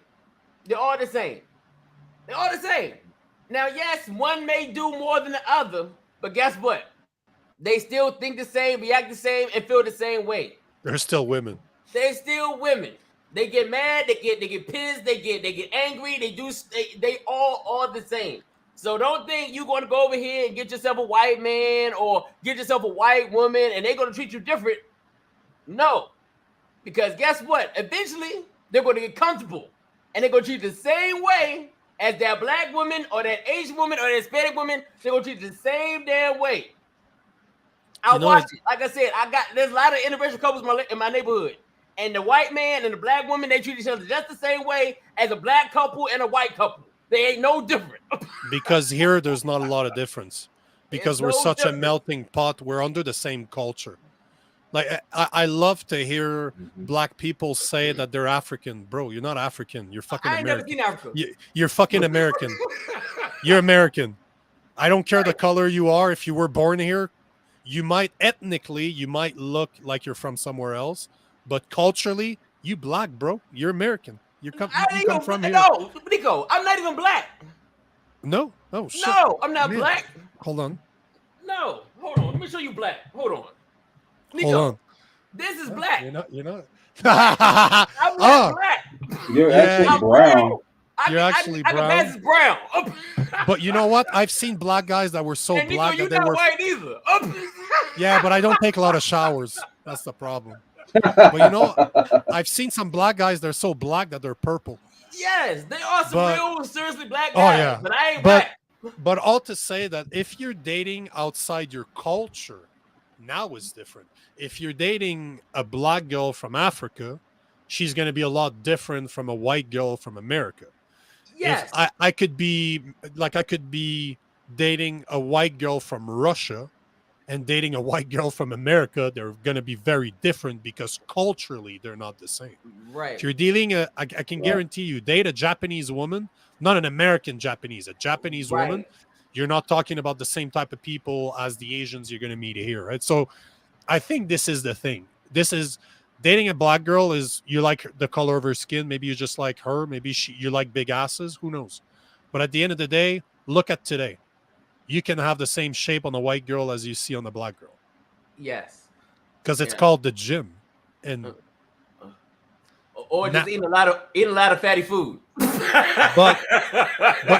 Now, yes, one may do more than the other, but guess what? They still think the same, react the same, and feel the same way. They're still women. They're still women. They get mad, they get pissed, they get angry, they all the same. So don't think you're going to go over here and get yourself a white man or get yourself a white woman and they're going to treat you different. No. Because guess what? Eventually, they're going to get comfortable and they're going to treat you the same way as that black woman or that Asian woman or that Hispanic woman. They're going to treat you the same damn way. I watch it. Like I said, there's a lot of interracial couples in my neighborhood. And the white man and the black woman, they treat each other just the same way as a black couple and a white couple. They ain't no different. Because here, there's not a lot of difference. Because we're such a melting pot. We're under the same culture. Like, I love to hear black people say that they're African. Bro, you're not African. You're fucking American. I ain't never seen Africa. You're fucking American. You're American. I don't care the color you are. If you were born here, you might look like you're from somewhere else. But culturally, you black, bro. You're American. You come from here. No, Nico, I'm not even black. No. Oh, shit. No, I'm not black. Hold on. No, hold on. Let me show you black. Hold on. Nico, hold on. This is black. You're not. I'm not black. You're actually brown. You're actually brown. I can brown. But you know what? I've seen black guys that were so and black Nico, that they were white either. Yeah, but I don't take a lot of showers. That's the problem. But you know, I've seen some black guys, they're so black that they're purple. Yes, they are some real seriously black guys. Oh, yeah. But I ain't black. But all to say that if you're dating outside your culture, now it's different. If you're dating a black girl from Africa, she's going to be a lot different from a white girl from America. Yes. If I could be dating a white girl from Russia and dating a white girl from America, they're going to be very different because culturally they're not the same. Right. If you're dealing, I can guarantee you, date a Japanese woman, not an American Japanese, a Japanese woman, you're not talking about the same type of people as the Asians you're going to meet here, right? So I think this is the thing. This is dating a black girl is you like the color of her skin. Maybe you just like her. Maybe you like big asses. Who knows? But at the end of the day, look at today. You can have the same shape on a white girl as you see on the black girl. Yes. Because it's called the gym. And or just eating a lot of fatty food. But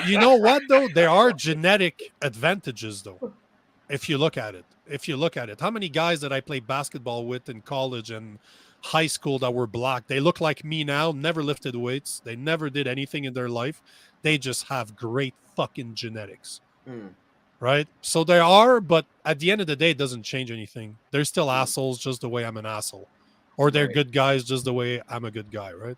you know what though? There are genetic advantages though. If you look at it, how many guys that I played basketball with in college and high school that were black, they look like me now, never lifted weights, they never did anything in their life, they just have great fucking genetics. Right? So they are, but at the end of the day, it doesn't change anything. They're still assholes just the way I'm an asshole. Or they're good guys just the way I'm a good guy, right?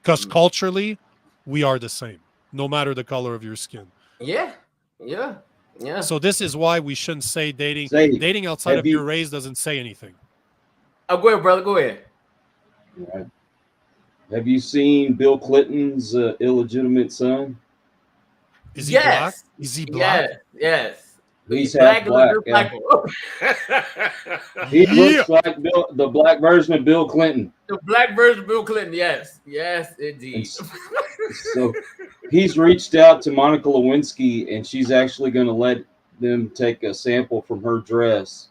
Because culturally, we are the same, no matter the color of your skin. Yeah. So this is why we shouldn't say dating outside of your race doesn't say anything. Oh, go ahead, brother. Go ahead. Right. Have you seen Bill Clinton's illegitimate son? Is he black? Is he black? Yes. He's half black. Yeah. He looks like the black version of Bill Clinton. The black version of Bill Clinton. Yes, indeed. So he's reached out to Monica Lewinsky, and she's actually going to let them take a sample from her dress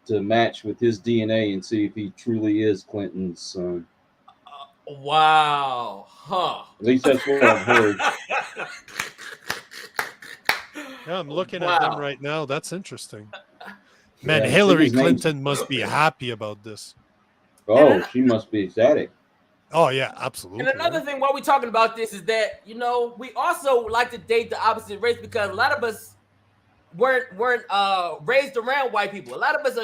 to match with his DNA and see if he truly is Clinton's son. Wow. Huh. At least that's what I've heard. Yeah, I'm looking at them right now. That's interesting. Man, Hillary Clinton must be happy about this. Oh, she must be ecstatic. Oh, yeah, absolutely. And another thing while we're talking about this is that, we also like to date the opposite race because a lot of us weren't raised around white people. A lot of us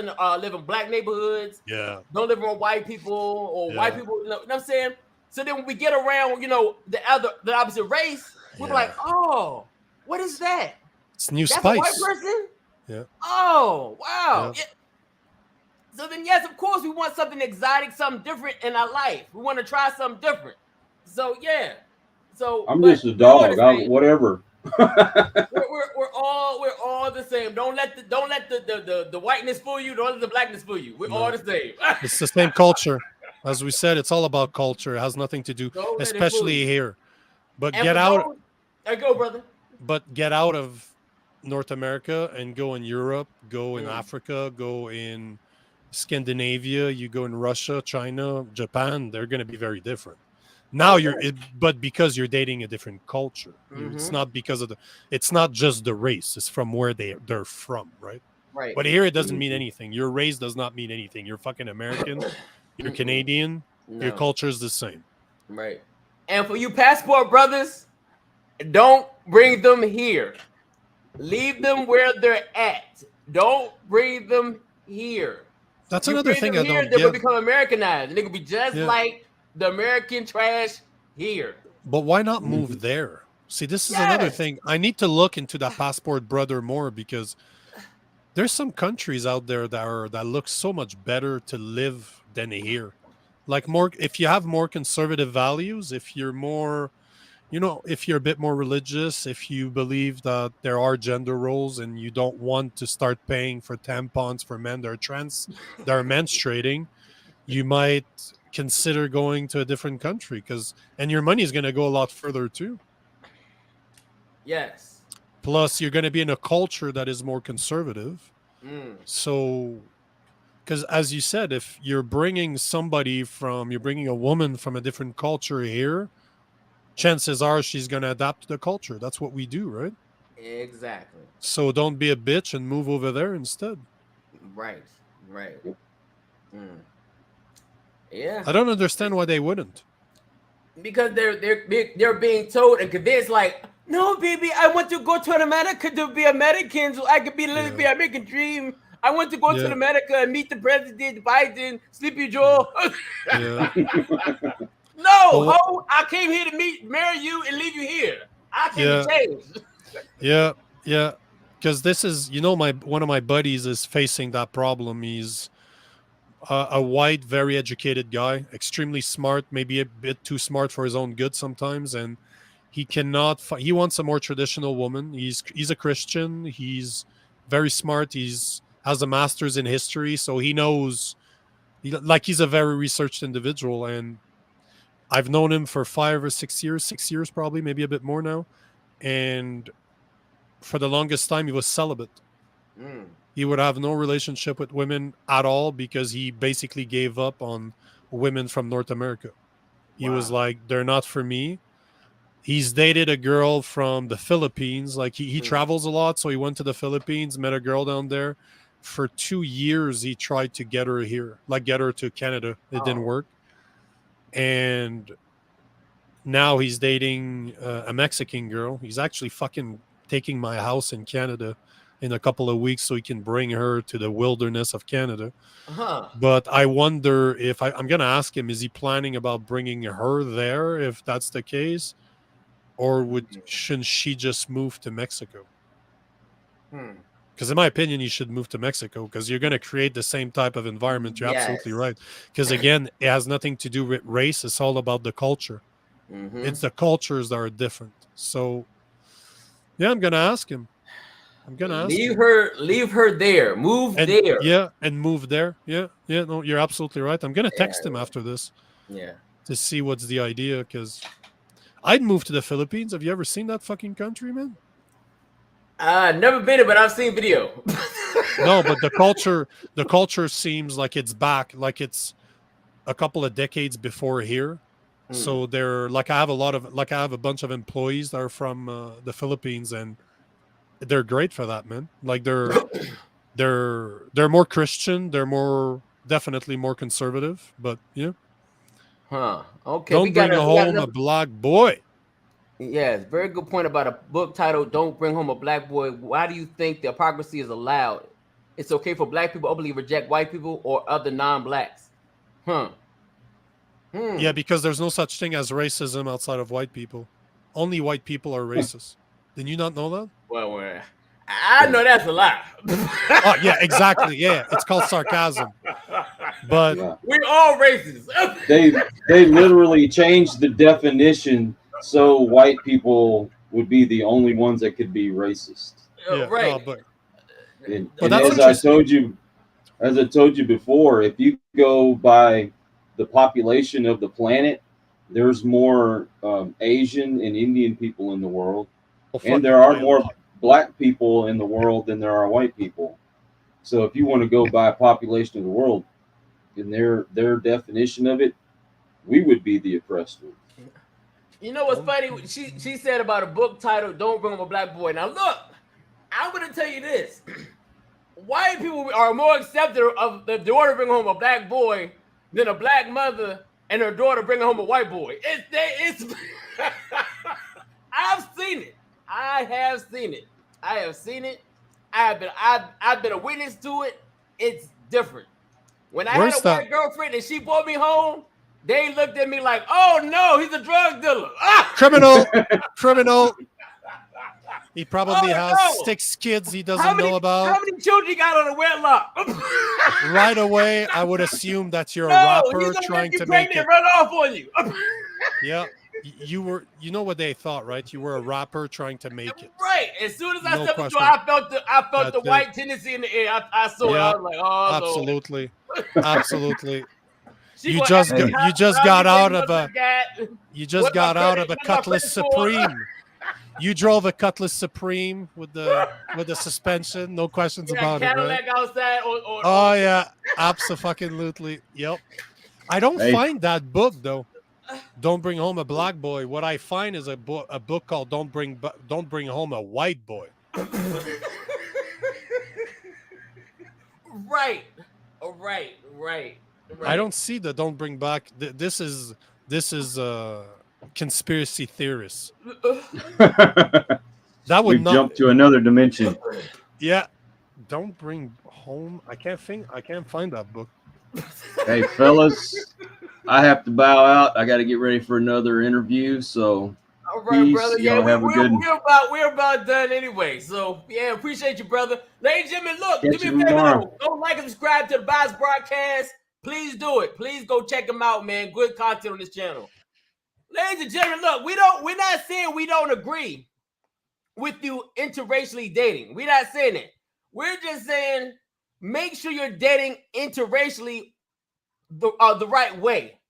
live in black neighborhoods. Yeah. Don't live around white people or white people. You know what I'm saying? So then when we get around, the opposite race, we're like, oh, what is that? It's new That's spice. A white person? Yeah. Oh, wow. Yeah. So then, yes, of course, we want something exotic, something different in our life. We want to try something different. So, yeah. So I'm just a dog. Whatever. we're all the same. Don't let the whiteness fool you. Don't let the blackness fool you. We're all the same. It's the same culture. As we said, it's all about culture. It has nothing to do, especially here. But get out. There you go, brother. But get out of North America and go in Europe, go in Africa, go in Scandinavia, you go in Russia, China, Japan, they're going to be very different. Now but because you're dating a different culture. It's not because of it's not just the race, it's from where they're from, right? Right. But here it doesn't mean anything. Your race does not mean anything. You're fucking American, you're Canadian, your culture is the same. Right. And for you passport brothers, don't bring them here. Leave them where they're at. Don't bring them here. That's another thing I don't get. They will get. become Americanized. And they could be just like the American trash here. But why not move there? See, this is another thing. I need to look into the passport brother more because there's some countries out there that look so much better to live than here. Like if you have more conservative values, if you're more, if you're a bit more religious, if you believe that there are gender roles and you don't want to start paying for tampons for men that are menstruating, you might consider going to a different country and your money is going to go a lot further too. Yes. Plus, you're going to be in a culture that is more conservative. So, because as you said, if you're bringing a woman from a different culture here, chances are she's going to adapt to the culture. That's what we do, right? Exactly. So don't be a bitch and move over there instead. Right. Yeah. I don't understand why they wouldn't. Because they're being told and convinced, like, no, baby, I want to go to America to be American, so I could be living the American dream. I want to go to America and meet the president, Biden, Sleepy Joe. No, I came here to marry you and leave you here. I can't change. Yeah. Because this is, one of my buddies is facing that problem. He's a white, very educated guy, extremely smart, maybe a bit too smart for his own good sometimes, and he cannot. He wants a more traditional woman. He's a Christian. He's very smart. Has a master's in history, so he knows. He's a very researched individual, and I've known him for 5 or 6 years, 6 years probably, maybe a bit more now. And for the longest time, he was celibate. He would have no relationship with women at all because he basically gave up on women from North America. He was like, they're not for me. He's dated a girl from the Philippines. Like he travels a lot, so he went to the Philippines, met a girl down there. For 2 years, he tried to get her here, like get her to Canada. It didn't work. And now he's dating a Mexican girl. He's actually fucking taking my house in Canada in a couple of weeks so he can bring her to the wilderness of Canada. But I wonder if I'm going to ask him, is he planning about bringing her there if that's the case? Or shouldn't she just move to Mexico? Because in my opinion, you should move to Mexico because you're going to create the same type of environment. You're absolutely right. Because again, it has nothing to do with race. It's all about the culture. It's the cultures that are different. So, yeah, I'm going to ask him. Leave her there. Move there. Yeah, and move there. Yeah. No, you're absolutely right. I'm going to text him after this. Yeah. To see what's the idea because I'd move to the Philippines. Have you ever seen that fucking country, man? Never been it, but I've seen video. No, but the culture seems like it's back, like it's a couple of decades before here. So they're like I have a bunch of employees that are from the Philippines, and they're great for that, man. Like they're more Christian, they're definitely more conservative, but yeah. Okay. Don't bring home a black boy. Yes, very good point about a book titled "Don't Bring Home a Black Boy." Why do you think the hypocrisy is allowed? It's okay for black people to openly reject white people or other non-blacks. Yeah, because there's no such thing as racism outside of white people. Only white people are racist. Did you not know that? Well, I know that's a lie. Oh, yeah, exactly. Yeah, it's called sarcasm. But we're all racist. They literally changed the definition so white people would be the only ones that could be racist. Yeah, right. No, and as I told you before, if you go by the population of the planet, there's more Asian and Indian people in the world, and there are more black people in the world than there are white people. So if you want to go by population of the world, in their definition of it, we would be the oppressed one. You know what's funny? She said about a book titled "Don't Bring Home a Black Boy." Now look, I'm gonna tell you this: white people are more accepting of the daughter bringing home a black boy than a black mother and her daughter bringing home a white boy. It's I've seen it. I have seen it. I've been a witness to it. It's different. When I had a white girlfriend and she brought me home, they looked at me like, "Oh no, he's a drug dealer." Criminal. He probably has 6 kids he doesn't know about. How many children he got on a wedlock? Right away, I would assume that you're a rapper trying to make it. Run off on you. Yeah, you know what they thought, right? You were a rapper trying to make it. Right. As soon as I stepped into it, I felt the white tendency in the air. I saw it. I was like, "Oh, absolutely, absolutely." You just got out of a Cutlass Supreme. You drove a Cutlass Supreme with the suspension, no questions about it. Cadillac outside. Oh yeah, absolutely. Yep. I don't find that book though. Don't Bring Home a Black Boy. What I find is a book called Don't Bring Home a White Boy. Right. I don't see the Don't Bring Back. This is conspiracy theorists. That would jump to another dimension. Yeah. Don't Bring Home. I can't find that book. Hey fellas, I have to bow out. I got to get ready for another interview. So all right, peace. Brother. Yeah, we're about done anyway. So yeah, appreciate you, brother. Ladies and gentlemen, look, do me a favor. Don't like and subscribe to the Bias Broadcast. Please do it. Please go check them out, man. Good content on this channel. Ladies and gentlemen, look, we're not saying we don't agree with you interracially dating. We're not saying it. We're just saying make sure you're dating interracially the right way.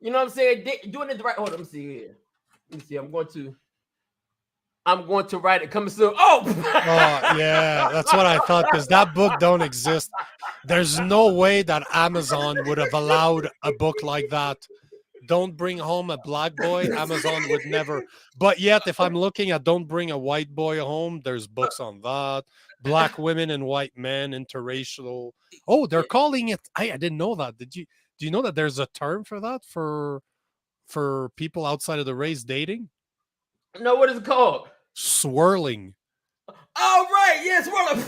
You know what I'm saying? Doing it the right. Hold on, let me see here. Let me see. I'm going to write it coming soon. Oh yeah, that's what I thought because that book don't exist. There's no way that Amazon would have allowed a book like that don't bring home a black boy, Amazon would never. But yet, if I'm looking at don't bring a white boy home, there's books on that. Black women and white men, interracial. Oh, they're calling it. I didn't know that. Do you know that there's a term for that for people outside of the race dating? No, what is it called? Swirling. Oh, right. Yes, swirling.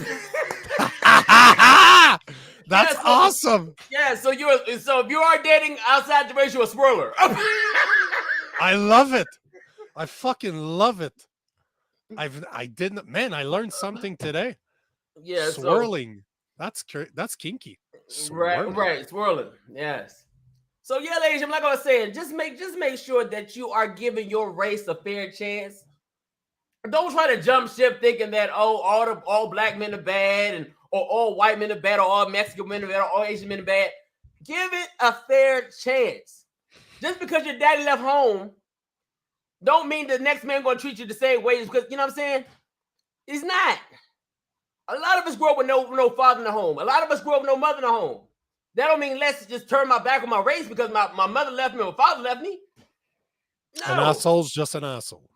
That's awesome. Yeah, so if you are dating outside the race, you're a swirler. I love it. I fucking love it. I learned something today. Yeah, swirling. That's kinky. Swirling. Right, swirling. Yes. So yeah, ladies, like I was saying, just make sure that you are giving your race a fair chance. Don't try to jump ship thinking that all black men are bad or all white men are bad or all Mexican men are bad or all Asian men are bad. Give it a fair chance. Just because your daddy left home, don't mean the next man gonna treat you the same way. Because you know what I'm saying? He's not. A lot of us grew up with no father in the home. A lot of us grew up with no mother in the home. That don't mean let's just turn my back on my race because my mother left me or my father left me. No. An asshole's just an asshole.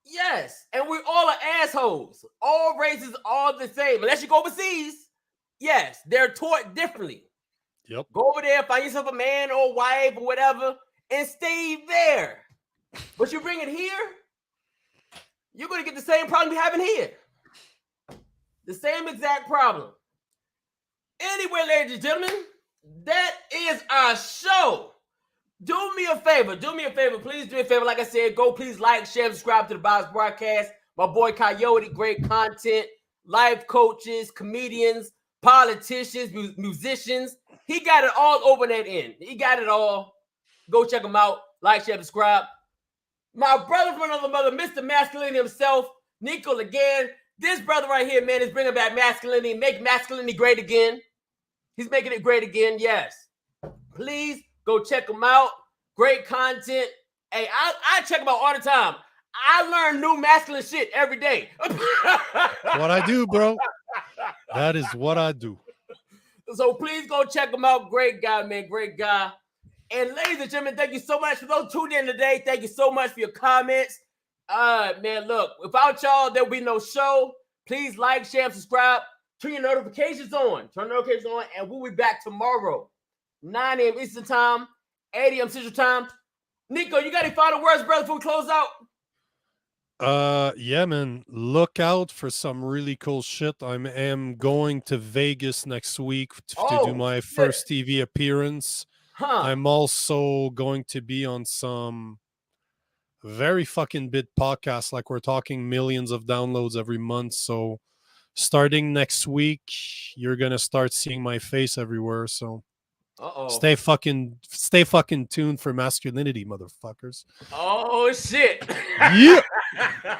Yes, and we all are assholes. All races are the same. Unless you go overseas, yes, they're taught differently. Yep. Go over there, find yourself a man or wife or whatever, and stay there. But you bring it here, you're going to get the same problem you're having here. The same exact problem. Anyway, ladies and gentlemen, that is our show. Do me a favor. Please do me a favor. Like I said, go please like, share, subscribe to the Biles Broadcast. My boy Coyote, great content. Life coaches, comedians, politicians, musicians. He got it all over that end. He got it all. Go check him out. Like, share, subscribe. My brother from another mother, Mr. Masculinity himself, Nico Lagan. This brother right here, man, is bringing back masculinity. Make masculinity great again. He's making it great again, yes. Please go check him out. Great content. Hey, I check him out all the time. I learn new masculine shit every day. What I do, bro. That is what I do. So please go check him out. Great guy, man. Great guy. And ladies and gentlemen, thank you so much for those tuned in today. Thank you so much for your comments. Man, look, without y'all, there will be no show. Please like, share, subscribe. Turn your notifications on. And we'll be back tomorrow. 9 a.m. Eastern Time, 8 a.m. Central Time. Nico, you got any final words, brother, before we close out? Yeah, man. Look out for some really cool shit. I am going to Vegas next week to do my first TV appearance. I'm also going to be on some very fucking big podcasts, like we're talking millions of downloads every month. So starting next week, you're gonna start seeing my face everywhere. So stay fucking tuned for masculinity, motherfuckers. Oh shit.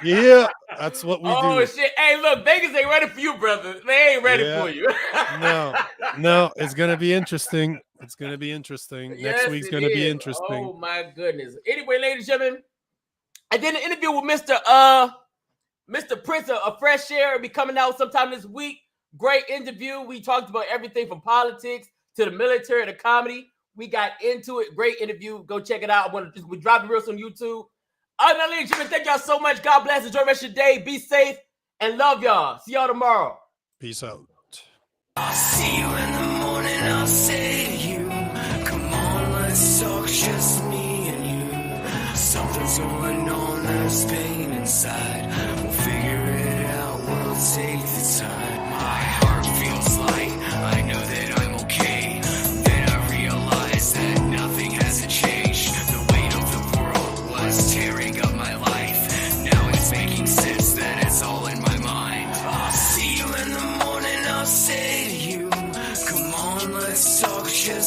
Yeah, that's what we do. Oh shit. Hey, look, Vegas ain't ready for you, brother. They ain't ready for you. No, it's gonna be interesting. Next week's gonna be interesting. Oh my goodness. Anyway, ladies and gentlemen, I did an interview with Mr. Prince of Fresh Air. It'll be coming out sometime this week. Great interview. We talked about everything from politics to the military to comedy. We got into it. Great interview. Go check it out. We dropped the reels on YouTube. Other than that, ladies and gentlemen, thank y'all so much. God bless. Enjoy the rest of your day. Be safe and love y'all. See y'all tomorrow. Peace out. I'll see you in the